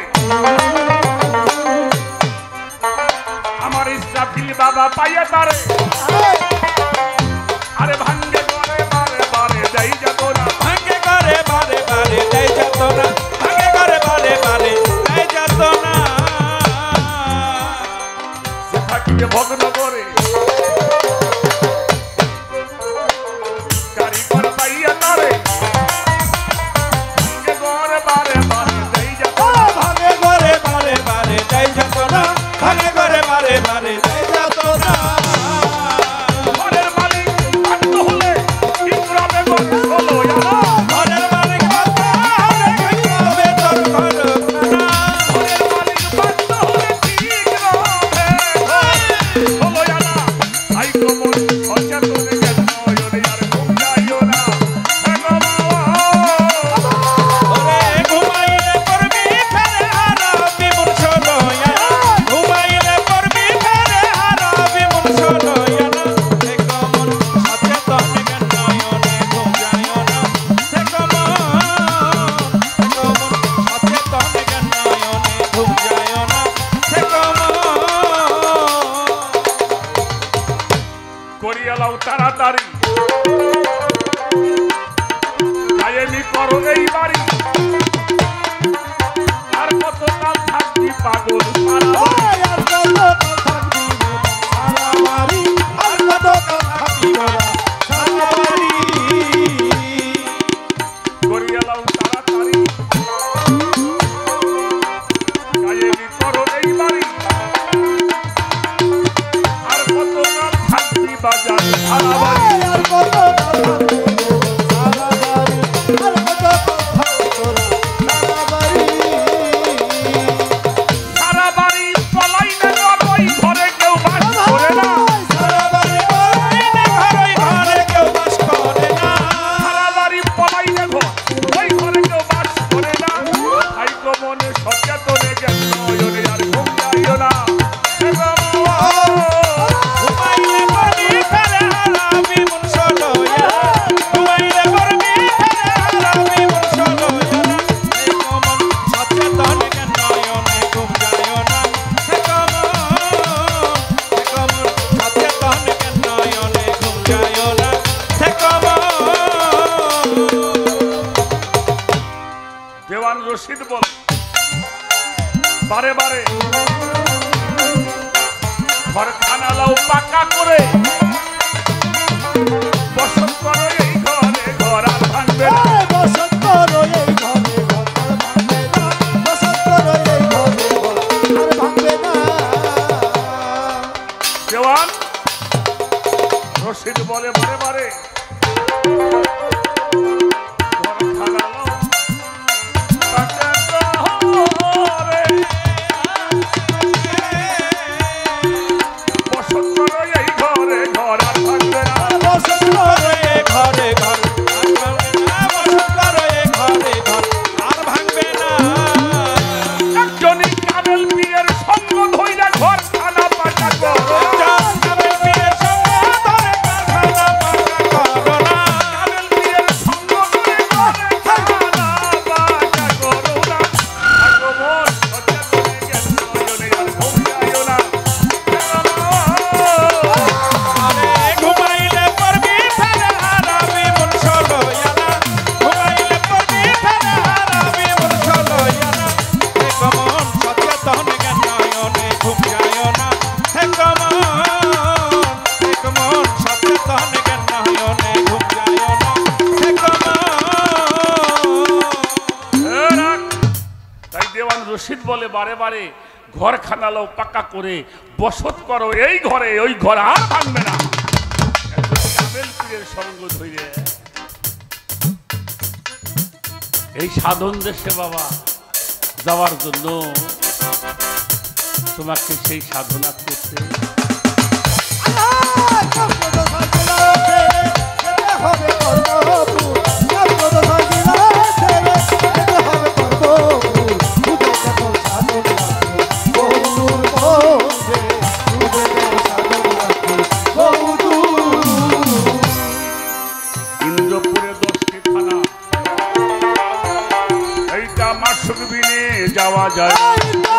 S1: আমার ইসরাফিল বাবা পাইয়া তারে, আরে ভাঙ্গে ঘরে বারে বারে দেই যেত না,
S5: ভাঙ্গে ঘরে বারে বারে দেই যেত না, ভাঙ্গে ঘরে বারে বারে দেই যেত না।
S1: সে থাকিবে ভগ্ন ঘরে, কারিগর পাইয়া তারে, ভাঙ্গে ঘরে বারে বারে দেই যেত না,
S5: ভাঙ্গে ঘরে বারে বারে দেই যেত না, ভাঙ্গে ঘরে বারে বারে দেই যেত না।
S1: ঘরের মালিক বাধ্য হলে ইন্দ্রাবে ঘরে হলো জানা,
S5: ঘরের মালিক বাধ্য হলে ইন্দ্রাবে তোর ঘর না।
S1: ঘরের মালিক বাধ্য হলে ইন্দ্রাবে হলো জানা। আই কমন সচেতন জ্ঞান নয়নে আর ঘুম যাইও না,
S5: ওরে ঘুমাইলে পড়বি ফেরে হারাবি মন সলয়া, ঘুমাইলে পড়বি ফেরে হারাবি মন সলয়া না। সে কমন সচেতন জ্ঞান নয়নে ঘুম যাইও না, সে কমন সচেতন জ্ঞান নয়নে ঘুম যাইও না, সে কমন।
S1: করিয়ালাও তাড়াতাড়ি কায়েমি করো এই বাড়ি, আর কত কাল থাকবি পাগল সারা বাড়ি।
S5: আর কত থাকবি সারা বাড়ি, আর কত থাকবি সারা বাড়ি।
S1: করিয়ালাও তাড়াতাড়ি কায়েমি করো এই বাড়ি, আর কত কাল থাকবি বাজার সারা বাড়ি।
S5: আর কত থাকবি সারা বাড়ি, আর কত থাকবি সারা বাড়ি।
S1: সারা বাড়ি পলাই না ঘর, ওই ঘরে কেউ বাস করে না,
S5: সারা বাড়ি ঘরে ঘরে কেউ বাস করে না।
S1: সারা বাড়ি পলাই না ঘর, ওই ঘরে কেউ বাস করে না। আই কমনে সচেতনে জ্ঞান নয়নে আর ঘুম যাইও না,
S5: ঘুমাইলে পড়বি ফেরে হারাবি মন সলয়া, ঘুমাইলে পড়বি ফেরে হারাবি মন সলয়া না। সে কমন সচেতন জ্ঞান নয়নে ঘুম যাইও না, সে কমন সচেতন জ্ঞান নয়নে ঘুম যাইও না, সে কমন।
S1: দেওয়ান রশিদ বল বারে বারে ঘর খানালাও পাকা করে, বসত করো এই ঘরে, ঘর আর ভাঙবে না।
S5: বসত করো এই ঘরে ঘর আর ভাঙবে না, বসত করো এই ঘরে ঘর আর ভাঙবে না।
S1: দেওয়ান রশিদ বলে বারে বারে ঘর খানালাও পাকা করে, বসত করো এই ঘরে, ঘর আর ভাঙবে না।
S5: বসত করো এই ঘরে ঘর আর ভাঙবে না, বসত করো এই ঘরে ঘর আর ভাঙবে না।
S1: একজনই কামেল পীরের সঙ্গ ধইরা ঘর খানা পাকা করো,
S5: কামেল পীরের সঙ্গ ধরে কারখানা পাকা করো না,
S1: কামেল পীরের সঙ্গ ধরে ঘর খানা পাকা করো না। আগমন সচেতনে জ্ঞান নয়নে আর ঘুম যাইও না,
S5: আরে ঘুমাইলে পড়বি ফেরে হারাবি মন সলয়া না, ঘুমাইলে পড়বি ফেরে হারাবি মন সলয়া না। হে কমন সচেতন জ্ঞান নয়নে ঘুম যাইও না, হে কমন সচেতন জ্ঞান নয়নে ঘুম যাইও না, হে কমন।
S1: রাখ। তাই দেওয়ান রশিদ বলে বারে বারে ঘর খানালাও পাকা করে, বসত করো এই ঘরে, ওই ঘর আর ভাঙবে না। একজন কামেল পীরের সঙ্গ ধরে এই সাধন দেশে বাবা যাওয়ার জন্য তোমাকে সেই সাধনা করতে ইন্দ্রপুরে 10টি থানা, এইটা মাসুক যাওয়া যায় না।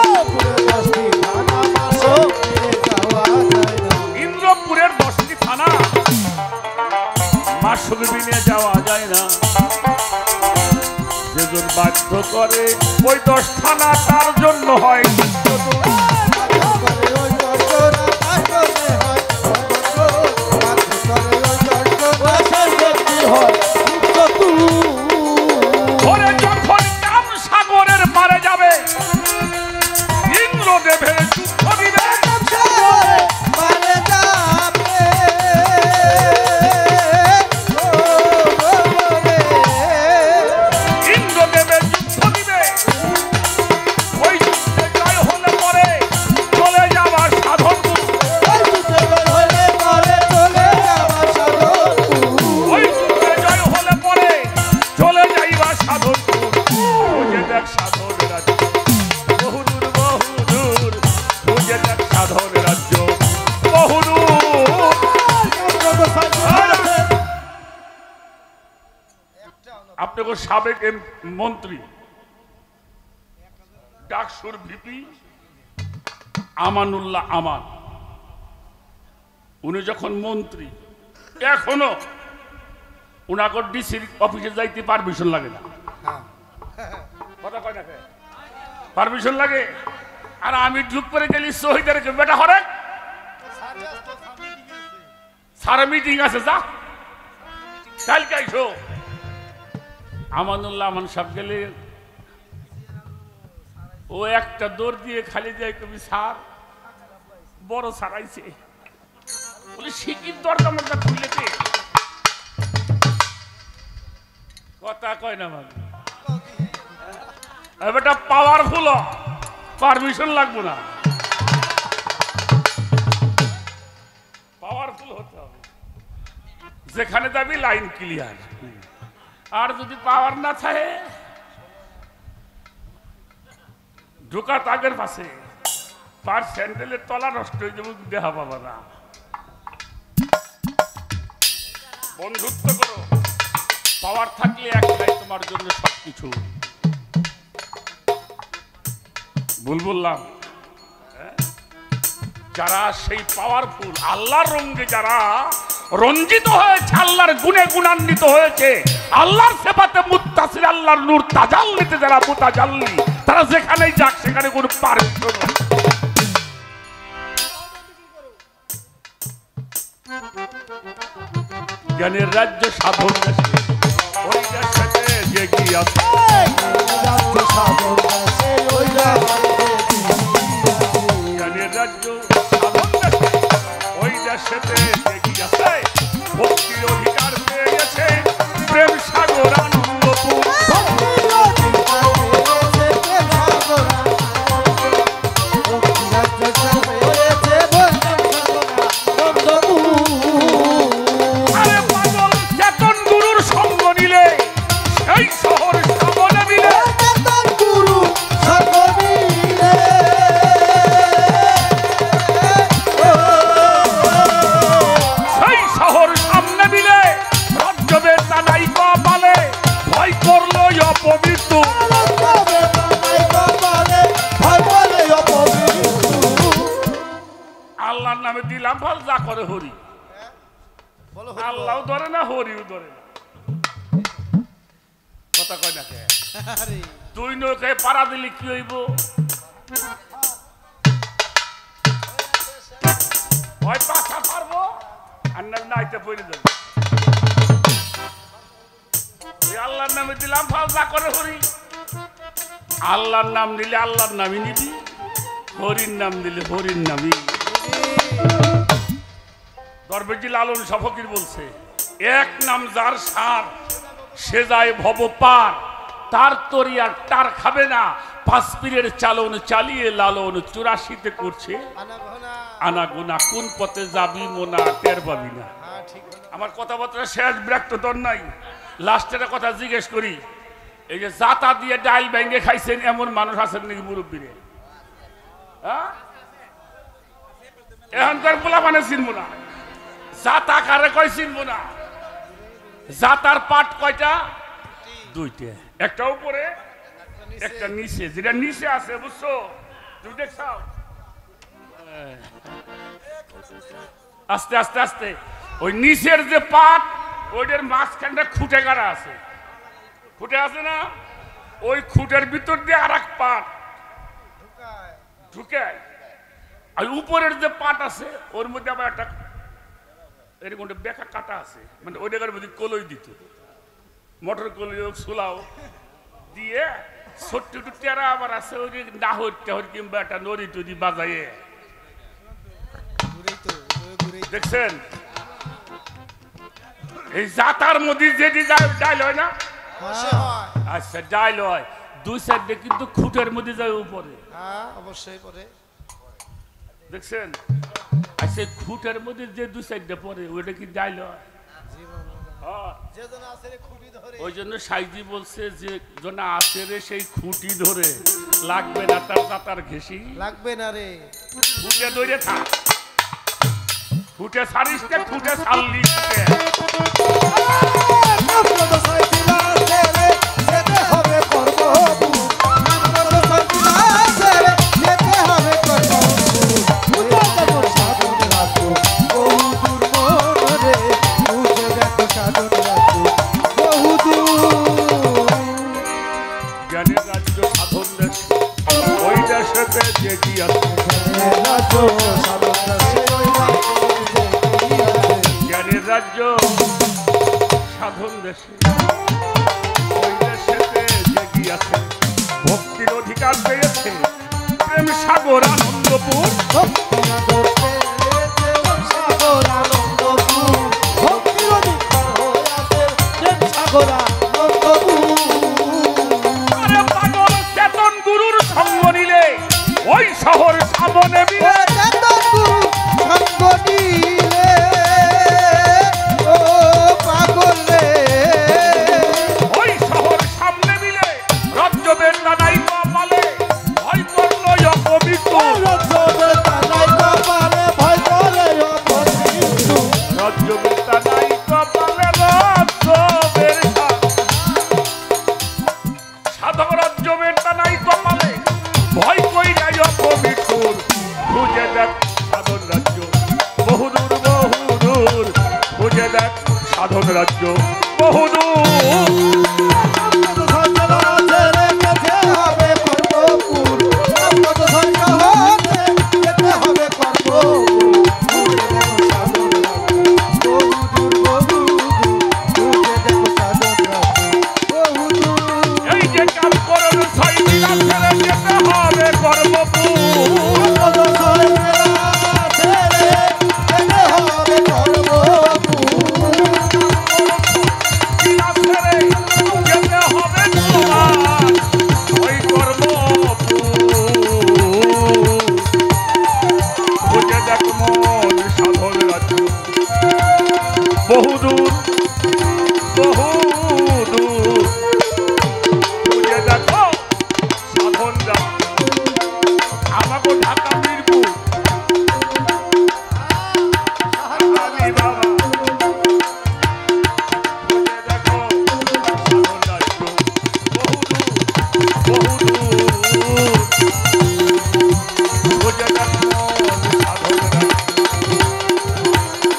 S1: ইন্দ্রপুরের 10টি থানা মাসুক বিনে যাওয়া যায় না। যেজন বাধ্য করে ওই 10 থানা তার জন্য হয় ওরে যখন নাম সাগরের পারে যাবে ইন্দ্রদেবের যুদ্ধ দিবে ইন্দ্রদেবের যুদ্ধ দিবে ওই যুদ্ধে জয় হলে পরে চলে যাবার সাধন ওই যুদ্ধে জয় হলে পরে চলে যাইবা সাধন বুঝে দেখ সাধন রাজ্য বহুদূর বহুদূর বুঝে দেখ সাধন রাজ্য বহুদূর। আপনাকে সাবেক মন্ত্রী ডাকসুর ভিপি আমানুল্লাহ আমান উনি যখন মন্ত্রী এখনো উনাকে ডিসির অফিসে যাইতে পারমিশন লাগে না। কথা কয় না পারমিশন লাগে। আর আমি ঢুক করে গেলি শহীদের বেটা হরে সারা মিটিং আছে যা কালকে আইসো। আমানুল্লাহ আমান সব গেলে ও একটা দৌড় দিয়ে খালি যায় কবি স্যার বড় সারাইছে বলে শিকির দরজা মধ্যে খুললেতে কথা কয় না মানে বেটা পাওয়ারফুল পারমিশন লাগবো না পাওয়ারফুল হতে হবে যেখানে যাবি লাইন ক্লিয়ার। আর যদি পাওয়ার না থাকে ঢোকা তাগের পাশে পার স্যান্ডেলের তলা নষ্ট হয়ে যাবে দেখা পাবা না। বন্ধুত্ব করো পাওয়ার থাকলে একটাই তোমার জন্য সবকিছু। ভুল বললাম? যারা সেই পাওয়ারফুল আল্লাহর রঙে যারা রঞ্জিত হয়েছে আল্লাহর গুণে গুণান্বিত হয়েছে আল্লাহর সেবাতে মুত্তাসির আল্লাহর নূর তাজাল্লিতে যারা মুতাজাল্লি তারা যেখানেই যাক সেখানে কোনো পারমিশন জ্ঞানের রাজ্য সাধন ওই দেশে যে গিয়াছে জ্ঞানের রাজ্য সাধন ওই দেশে যে গিয়াছে ভক্তির অধিকার পেয়ে গেছে প্রেম সাগর আনন্দপুর। আরে পাগল চেতন গুরুর সঙ্গ নিলে সেই শহর সামনে মিলে সেই শহর সামনে মিলে রাজ্যবের তানাই কপালে ভয় করলো অপমৃত্যু। আল্লাহর নামে দিলাম ফল যা করে হরি আল্লাহও ধরে না হরিও ধরে না। কথা কয় না কে তুই নৌকায় পাড়া দিলি কি হইব? হয় পাশা পারবো আর নাইতে পড়ে যাবে। আল্লাহর নামে দিলাম ফল যা করে হরি। আল্লাহর নাম দিলে আল্লাহর নামই নিবি হরির নাম দিলে হরির নামই। দরবেজি লালন সফকির বলছে এক নাম যার সার সে যায় ভব পার তার তরি আর তার খাবে না 5 পীরের চালন চালিয়ে লালন 84তে করছে আনাগোনা কোন পথে যাবি মোনা টের পাবি না। আমার কথাবার্তা শেষ বিরক্ত তোর নাই লাস্টের কথা জিজ্ঞেস করি এই যে জাতা দিয়ে ডাল ভেঙে খাইছেন এমন মানুষ আছেন নাকি মুরব্বীরে? হ্যাঁ এখনকার পোলা মানে চিনবো না জাতা কারে কয় চিনবো না। জাতার পাট কয়টা? 2টা একটা উপরে একটা নিচে, যেটা নিচে আছে বুঝছো, তুমি দেখছাও। আস্তে আস্তে আস্তে ওই নিচের যে পাট, ওইটার মাঝখানটা খুঁটে গাড়া আছে, খুঁটে আছে না, ওই খুঁটের ভিতর দিয়ে আর এক পাট ঢুকায়। আর উপরের যে পাট আছে ওর মধ্যে আবার একটা এরকম একটা বেকা কাটা আছে, মানে ওই জায়গার মধ্যে কলই দিত, মোটর কলই হোক সোলাও দিয়ে ছোট্ট একটু টেরা আবার আছে, ওই নাহর টাহর কিংবা একটা নড়ি টড়ি বাজাইয়ে। দেখছেন এই জাতার মধ্যে যেটি ডাইল হয় না, আচ্ছা ডাইল হয় দুই সাইডে, কিন্তু খুঁটের মধ্যে যায় উপরে,
S6: অবশ্যই পরে
S1: দেখছেন। আর সেই খুঁটের মধ্যে যে দুই সাইডে পরে ওইটা কি ডাইল হয়? ওই জন্য সাইজি বলছে যে জন আছে রে সেই খুঁটি ধরে, লাগবে না তার জাতার ঘেঁষি,
S6: লাগবে না রে,
S1: খুঁটে ধরে থাক, খুঁটে ছাড়িস কে, খুঁটে ছাড়লিস কে। জ্ঞানের রাজ্য সাধন দেশ, ওই দেশেতে যে কি আছে, জ্ঞানের রাজ্য সাধন দেশে, ওই দেশেতে যে কি আছে, ভক্তির অধিকার পেয়েছে প্রেম সাগর আনন্দপুর। আরে পাগল চেতন গুরুর সঙ্গ নিলে ওই শহর সামনে মিলে, ওই শহর সামনে মিলে রাজ্য বেন্দা নাই কপালে, ভয় করলো অপবিত্র, রাজ্য বেন্দা নাই কপালে, রাজ্য বেন্দা সাধক, রাজ্য বেন্দা নাই কপালে, ভয় কইরা অপবিত্র, খুঁজে দেখ সাধন রাজ্য বহুদূর বহুদূর, খুঁজে দেখ সাধন রাজ্য বহুদূর। এই যে কাম করো ছয় দিলা ছেড়ে যেতে হবে দিলা ছেড়ে যেতে হবে তোমার ওই খুঁজে দেখ মন সাধন রাজ্য বহুদূর বহুদূর, খুঁজে দেখো সাধন রাজ্য আমাকে ঢাকা মিরপুর। আমি বাবা খুঁজে দেখো সাধন রাজ্য বহুদূর বহুদূর, খুঁজে দেখো সাধন রাজ্য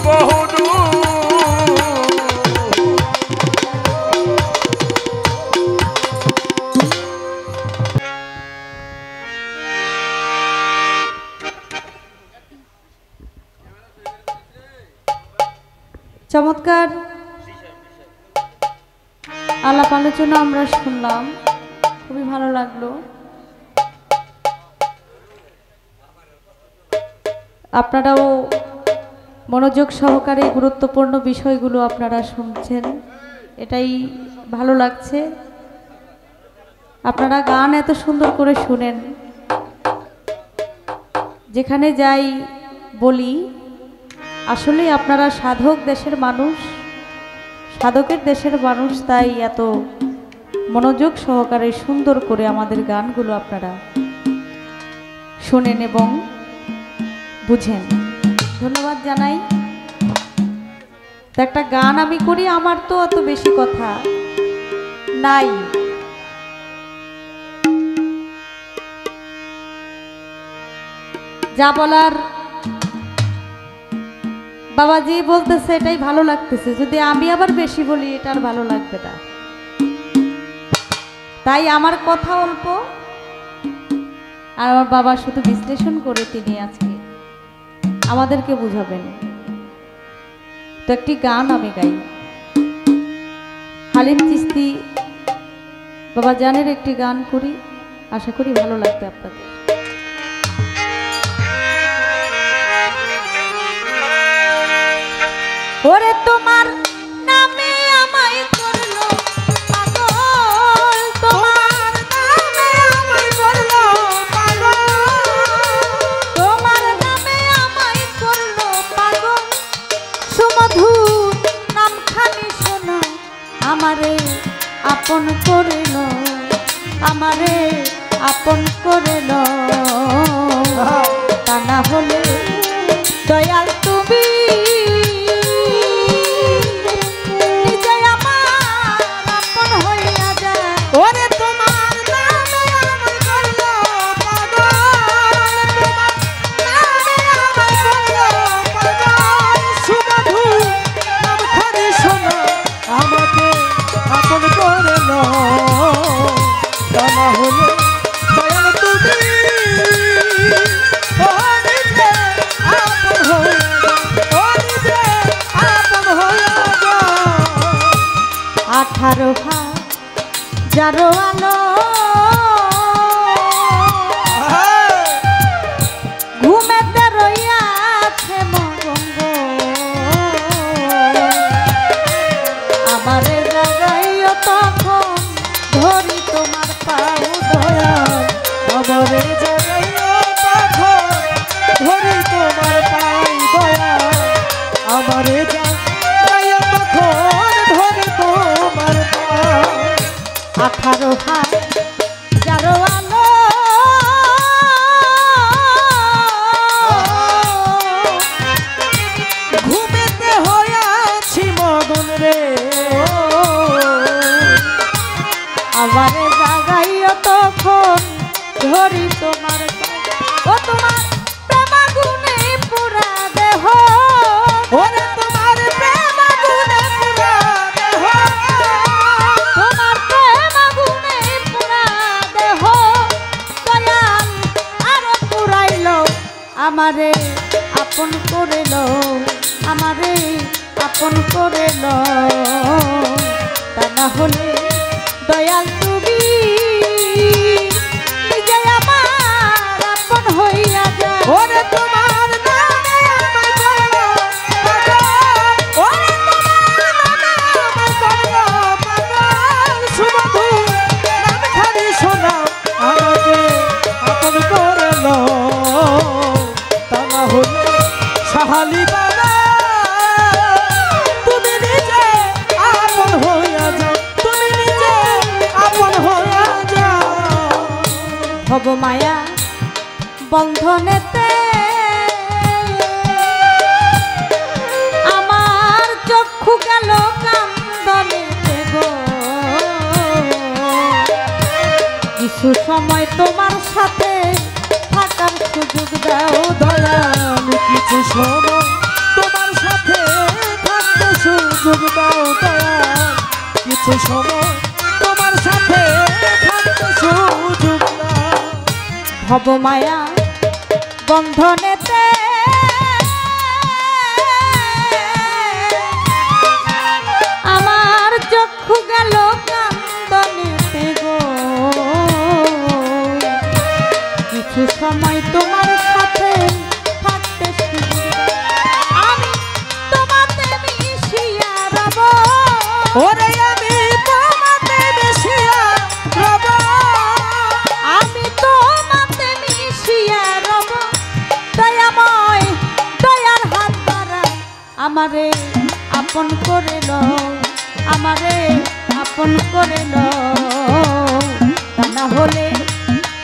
S1: বহুদূর।
S2: চমৎকার আলাপ আলোচনা আমরা শুনলাম, খুবই ভালো লাগলো। আপনারাও মনোযোগ সহকারে গুরুত্বপূর্ণ বিষয়গুলো আপনারা শুনছেন, এটাই ভালো লাগছে। আপনারা গান এত সুন্দর করে শুনেন, যেখানে যাই বলি আসলে আপনারা সাধক দেশের মানুষ, সাধকের দেশের মানুষ, তাই এত মনোযোগ সহকারে সুন্দর করে আমাদের গানগুলো আপনারা শোনেন এবং বুঝেন। ধন্যবাদ জানাই। তো একটা গান আমি করি, আমার তো অত বেশি কথা নাই, যা বলার বাবাজি বলতেছে এটাই ভালো লাগতেছে, যদি আমি আবার বেশি বলি এটা আর ভালো লাগবে না। তাই আমার কথা অল্প আর আমার বাবা শুধু বিশ্লেষণ করে তিনি আজকে আমাদেরকে বুঝাবেন। তো একটি গান আমি গাই, হালিম চিস্তি বাবা জানের একটি গান করি, আশা করি ভালো লাগবে আপনাদের। ওরে তোমার নামে আমায় করলো পাগল, তোমার নামে আমায় করলো পাগল, তোমার নামে আমায় করলো পাগল, সুমধুর নামখানি শোনো আমারে আপন করে লো, আমারে আপন করে লো, তা না হলে দয়াল তুমি নিজে আমার আপন হইয়া যায়। ওরে তোমার নামে আমায় করলো পাগল, তোমার নামে আমায় করলো পাগল,
S3: সুমধুর নামখানি শোনো আমাকে আপন করে নাও, তা না হলে দয়াল তুমি ও নিজে আপন হয়ে যাও, ও নিজে আপন হয়ে যাও।
S2: 18,000 আলো ঘুমেতে রইয়াছে মঙ্গ, আমারে জাগাইও তখন ধরি তোমার পাও দয়াল,
S3: আমারে জাগাইও তখন ধরি তোমার পাই দয়াল, আমারে জাগাইও তখন ধরি তোমার পাই।
S2: 18,000 আলো
S3: ঘুমেতে হইয়াছি মগন রে,
S2: আমারে জাগাইও তখন ধরি তোমার পাও। ও তোমার প্রেমাগুনে পুরা দেহ,
S3: ওরে তোমার প্রেম আগুনে পুরা দেহ,
S2: তোমার প্রেমাগুনে পুরা দেহ, দয়াল আরো পুরাইলো আমারে আপন করিলো, আমারে আপন করিলো, তা না হলে দয়াল তুমি নিজে আমার আপন হইয়া যায়।
S3: ওরে তোমার নামে আমায় করলো পাগল, ওরে তোমার নামে আমায় করলো পাগল, সুমধুর নামখানি শোনো আমাকে আপন করে নাও, তা না হলে সাহালি বাবা তুমি নিজে আপন হইয়া যাও, তুমি নিজে আপন হইয়া যাও।
S2: ভব মায়া বন্ধনেতে আমার চক্ষু গেল কান্দনেতে গো, কিছু সময় তোমার সাথে থাকার সুযোগ দাও দয়াল,
S3: কিছু সময় তোমার সাথে থাকতে সুযোগ দাও দয়াল, কিছু সময় তোমার সাথে থাকতে সুযোগ দাও।
S2: ভব মায়া বন্ধনেতে আমার চক্ষু গেল কান্দনেতে গো, কিছু সময় তোমার সাথে থাকতে সুযোগ দাও। আমি তোমাতে মিশিয়া রব,
S3: ওরে আমি তোমাতে মিশিয়া রব,
S2: আমি তোমাতে মিশিয়া রব, দয়াময় দয়ার হাত দ্বারা আমারে আপন করে লও, আমারে আপন করে লও, তা না হলে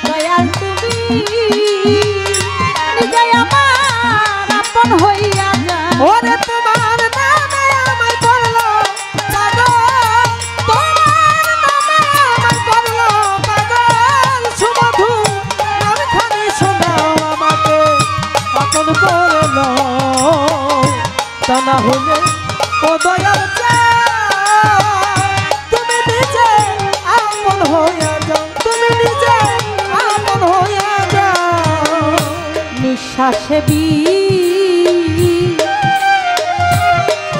S2: দয়াল তুমি নিজে আমার আপন হইয়া যাও।
S3: ওরে তোমার নামে আমায় করলো পাগল, তোমার নামে আমায় করলো পাগল, সুমধুর নামখানি শোনাও আমাকে
S2: শ্বাসে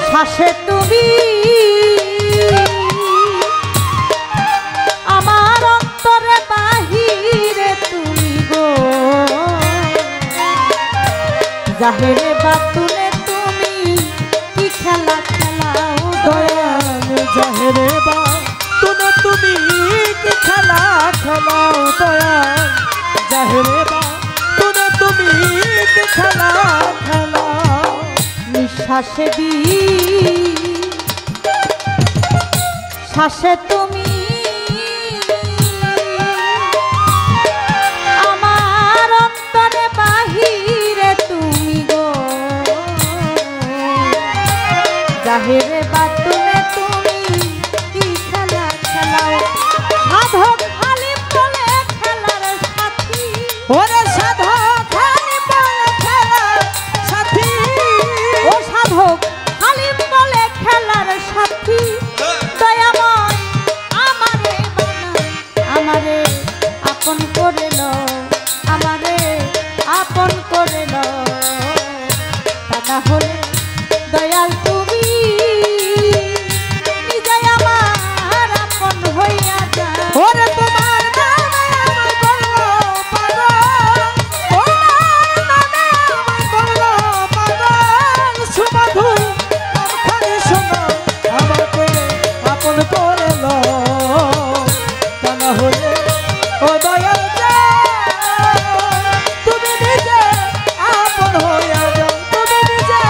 S2: শ্বাসে তুমি আমার অন্তরে বাহিরে তুমি গো জাহেরে বাতুলে তুমি কি খেলা খেলাও
S5: দয়াল জাহেরে বাতুলে তুমি কি খেলা খেলাও দয়াল জাহেরে বাতুলে তুমি কি খেলা খেলাও
S2: নিঃশ্বাসে শ্বাসে তুমি আমার অন্তরে বাহিরে তুমি গো জাহেরে বাতুলে তুমি কি খেলা খেলাও সাধক খালি বলে খেলার সাথী
S5: ওরে সাধক খালি বলে খেলার সাথী
S2: ও সাধক খালি বলে খেলার সাথী দয়াময় আমারে বানাই আমারে আপন করে লও আমারে আপন করে লও তা না হলে দয়াল তুমি নিজে আমার আপন হইয়া যাও
S5: ওরে তোমার নামে আমার করলো পাগল ওরে নামে আমার করলো পাগল সুমধুর খালি শোনো আমাকে আপন করে লো তা না হলে ও দয়াল তুমি নিজে আপন হইয়া যাও তুমি নিজে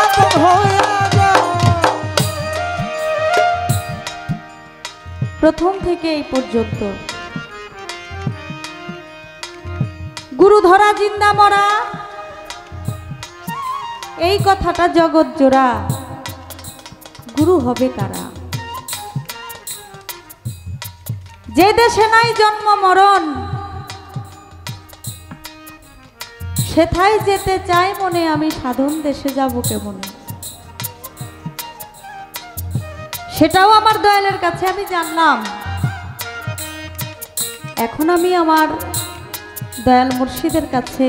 S5: আপন হইয়া যাও
S2: প্রথম থেকে এই পর্যন্ত গুরু ধরা জিন্দা মরা এই কথাটা জগৎ জোড়া গুরু হবে কারা যে দেশে নাই জন্ম মরণ সেথায় যেতে চাই মনে আমি সাধন দেশে যাব কেমনে সেটাও আমার দয়ালের কাছে আমি জানলাম এখন আমি আমার দয়াল মুর্শিদের কাছে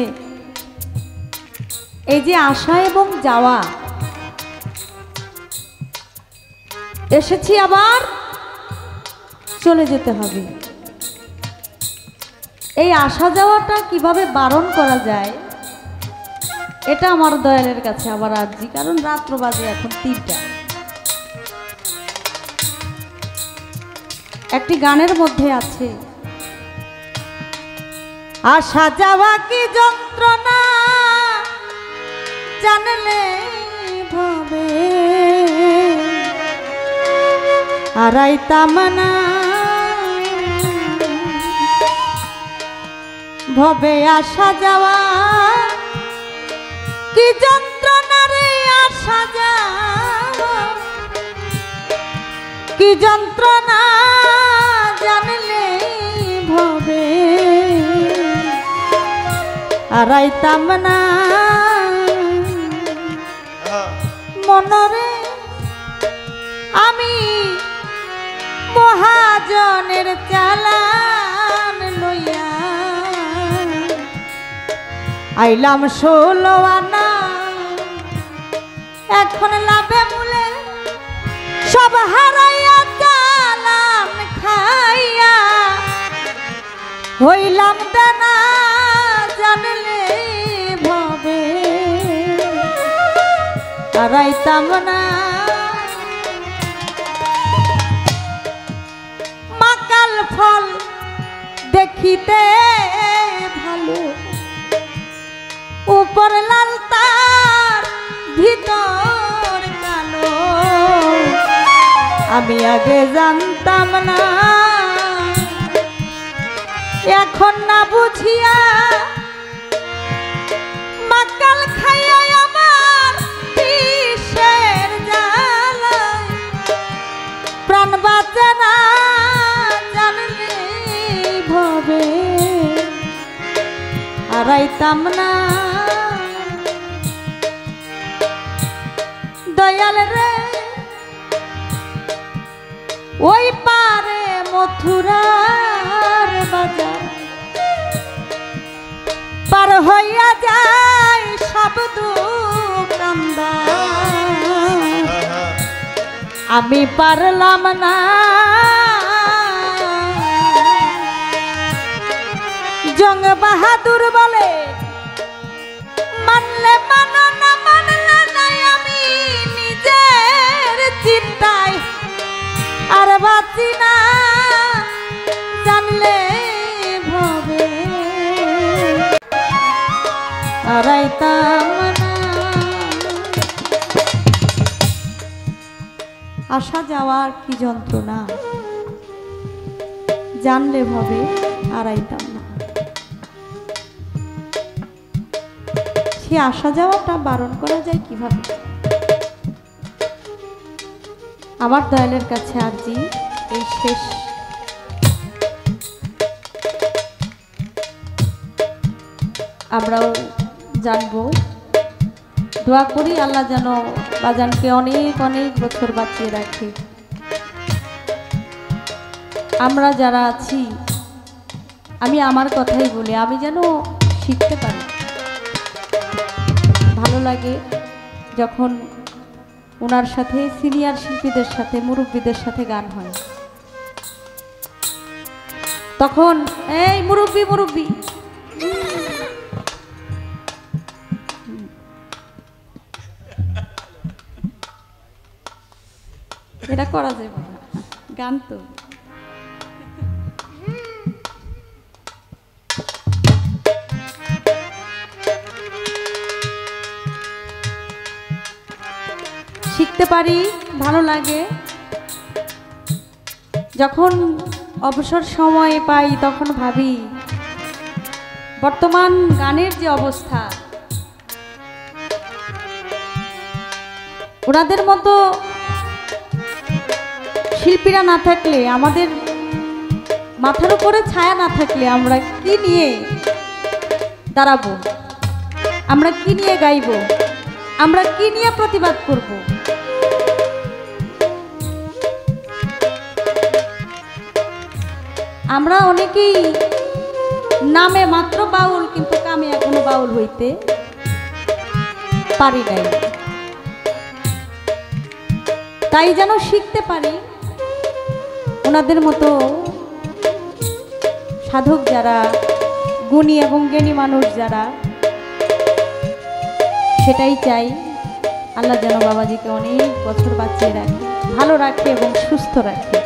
S2: এই যে আসা এবং যাওয়া এসেছি আবার চলে যেতে হবে এই আসা যাওয়াটা কিভাবে বারণ করা যায় এটা আমার দয়ালের কাছে আবার আর্জি কারণ রাত্র বাজে এখন 3টা একটি গানের মধ্যে আছে আসা যাওয়া কি যন্ত্রণা জানলে ভাবে আড়াইতাম না ভবে আসা যাওয়া কি যন্ত্রণা রে আসা যাওয়া কি যন্ত্রণা জানলে ভবে আড়াইতাম না মনরে আমি মহাজনের চালান লইয়া আইলাম 16 আনা এখন লাভে মূলে সব হারাইয়া চালান খাইয়া হইলাম দানা জানলে ভবে হারাইতাম না মাকাল ফল দেখিতে ভালো উপর লাল তার ভিতর কালো আমি আগে জানতাম না এখন না বুঝিয়া মাকাল খাইয়া আমার বিষের জ্বালায় প্রাণ বাঁচে না জানলে ভবে হারাইতাম না দয়াল রে ওই পারে মথুরার বাজার পার হইয়া যায় শুধু কান্দা আমি পারলাম না জং বাহাদুর বলে মানলে মানো না মানলে নাই আমি নিজের চিন্তায় আর বাঁচি না জানলে ভবে আড়াইতাম না আসা যাওয়ার কি যন্ত্রণা জানলে ভবে আড়াইতাম না সে আসা যাওয়াটা বারণ করা যায় কিভাবে আমার দয়ালের কাছে আরজি এই শেষ আমরাও জানবো দোয়া করি আল্লাহ যেন বাজানকে অনেক অনেক বছর বাঁচিয়ে রাখে আমরা যারা আছি আমি আমার কথাই বলি আমি যেন শিখতে পারি ভালো লাগে যখন ওনার সাথে সিনিয়র শিল্পীদের সাথে মুরব্বীদের সাথে গান হয় তখন এই মুরব্বী মুরব্বী এটা করা যাবে না গান তো শিখতে পারি ভালো লাগে যখন অবসর সময় পাই তখন ভাবি বর্তমান গানের যে অবস্থা ওনাদের মতো শিল্পীরা না থাকলে আমাদের মাথার উপরে ছায়া না থাকলে আমরা কি নিয়ে দাঁড়াবো আমরা কি নিয়ে গাইব আমরা কি নিয়ে প্রতিবাদ করব আমরা অনেকেই নামে মাত্র বাউল কিন্তু কামে এখনো বাউল হইতে পারি নাই তাই যেন শিখতে পারি ওনাদের মতো সাধক যারা গুণী এবং জ্ঞানী মানুষ যারা সেটাই চাই আল্লাহ যেন বাবাজিকে অনেক বছর বাঁচিয়ে রাখে ভালো রাখে এবং সুস্থ রাখে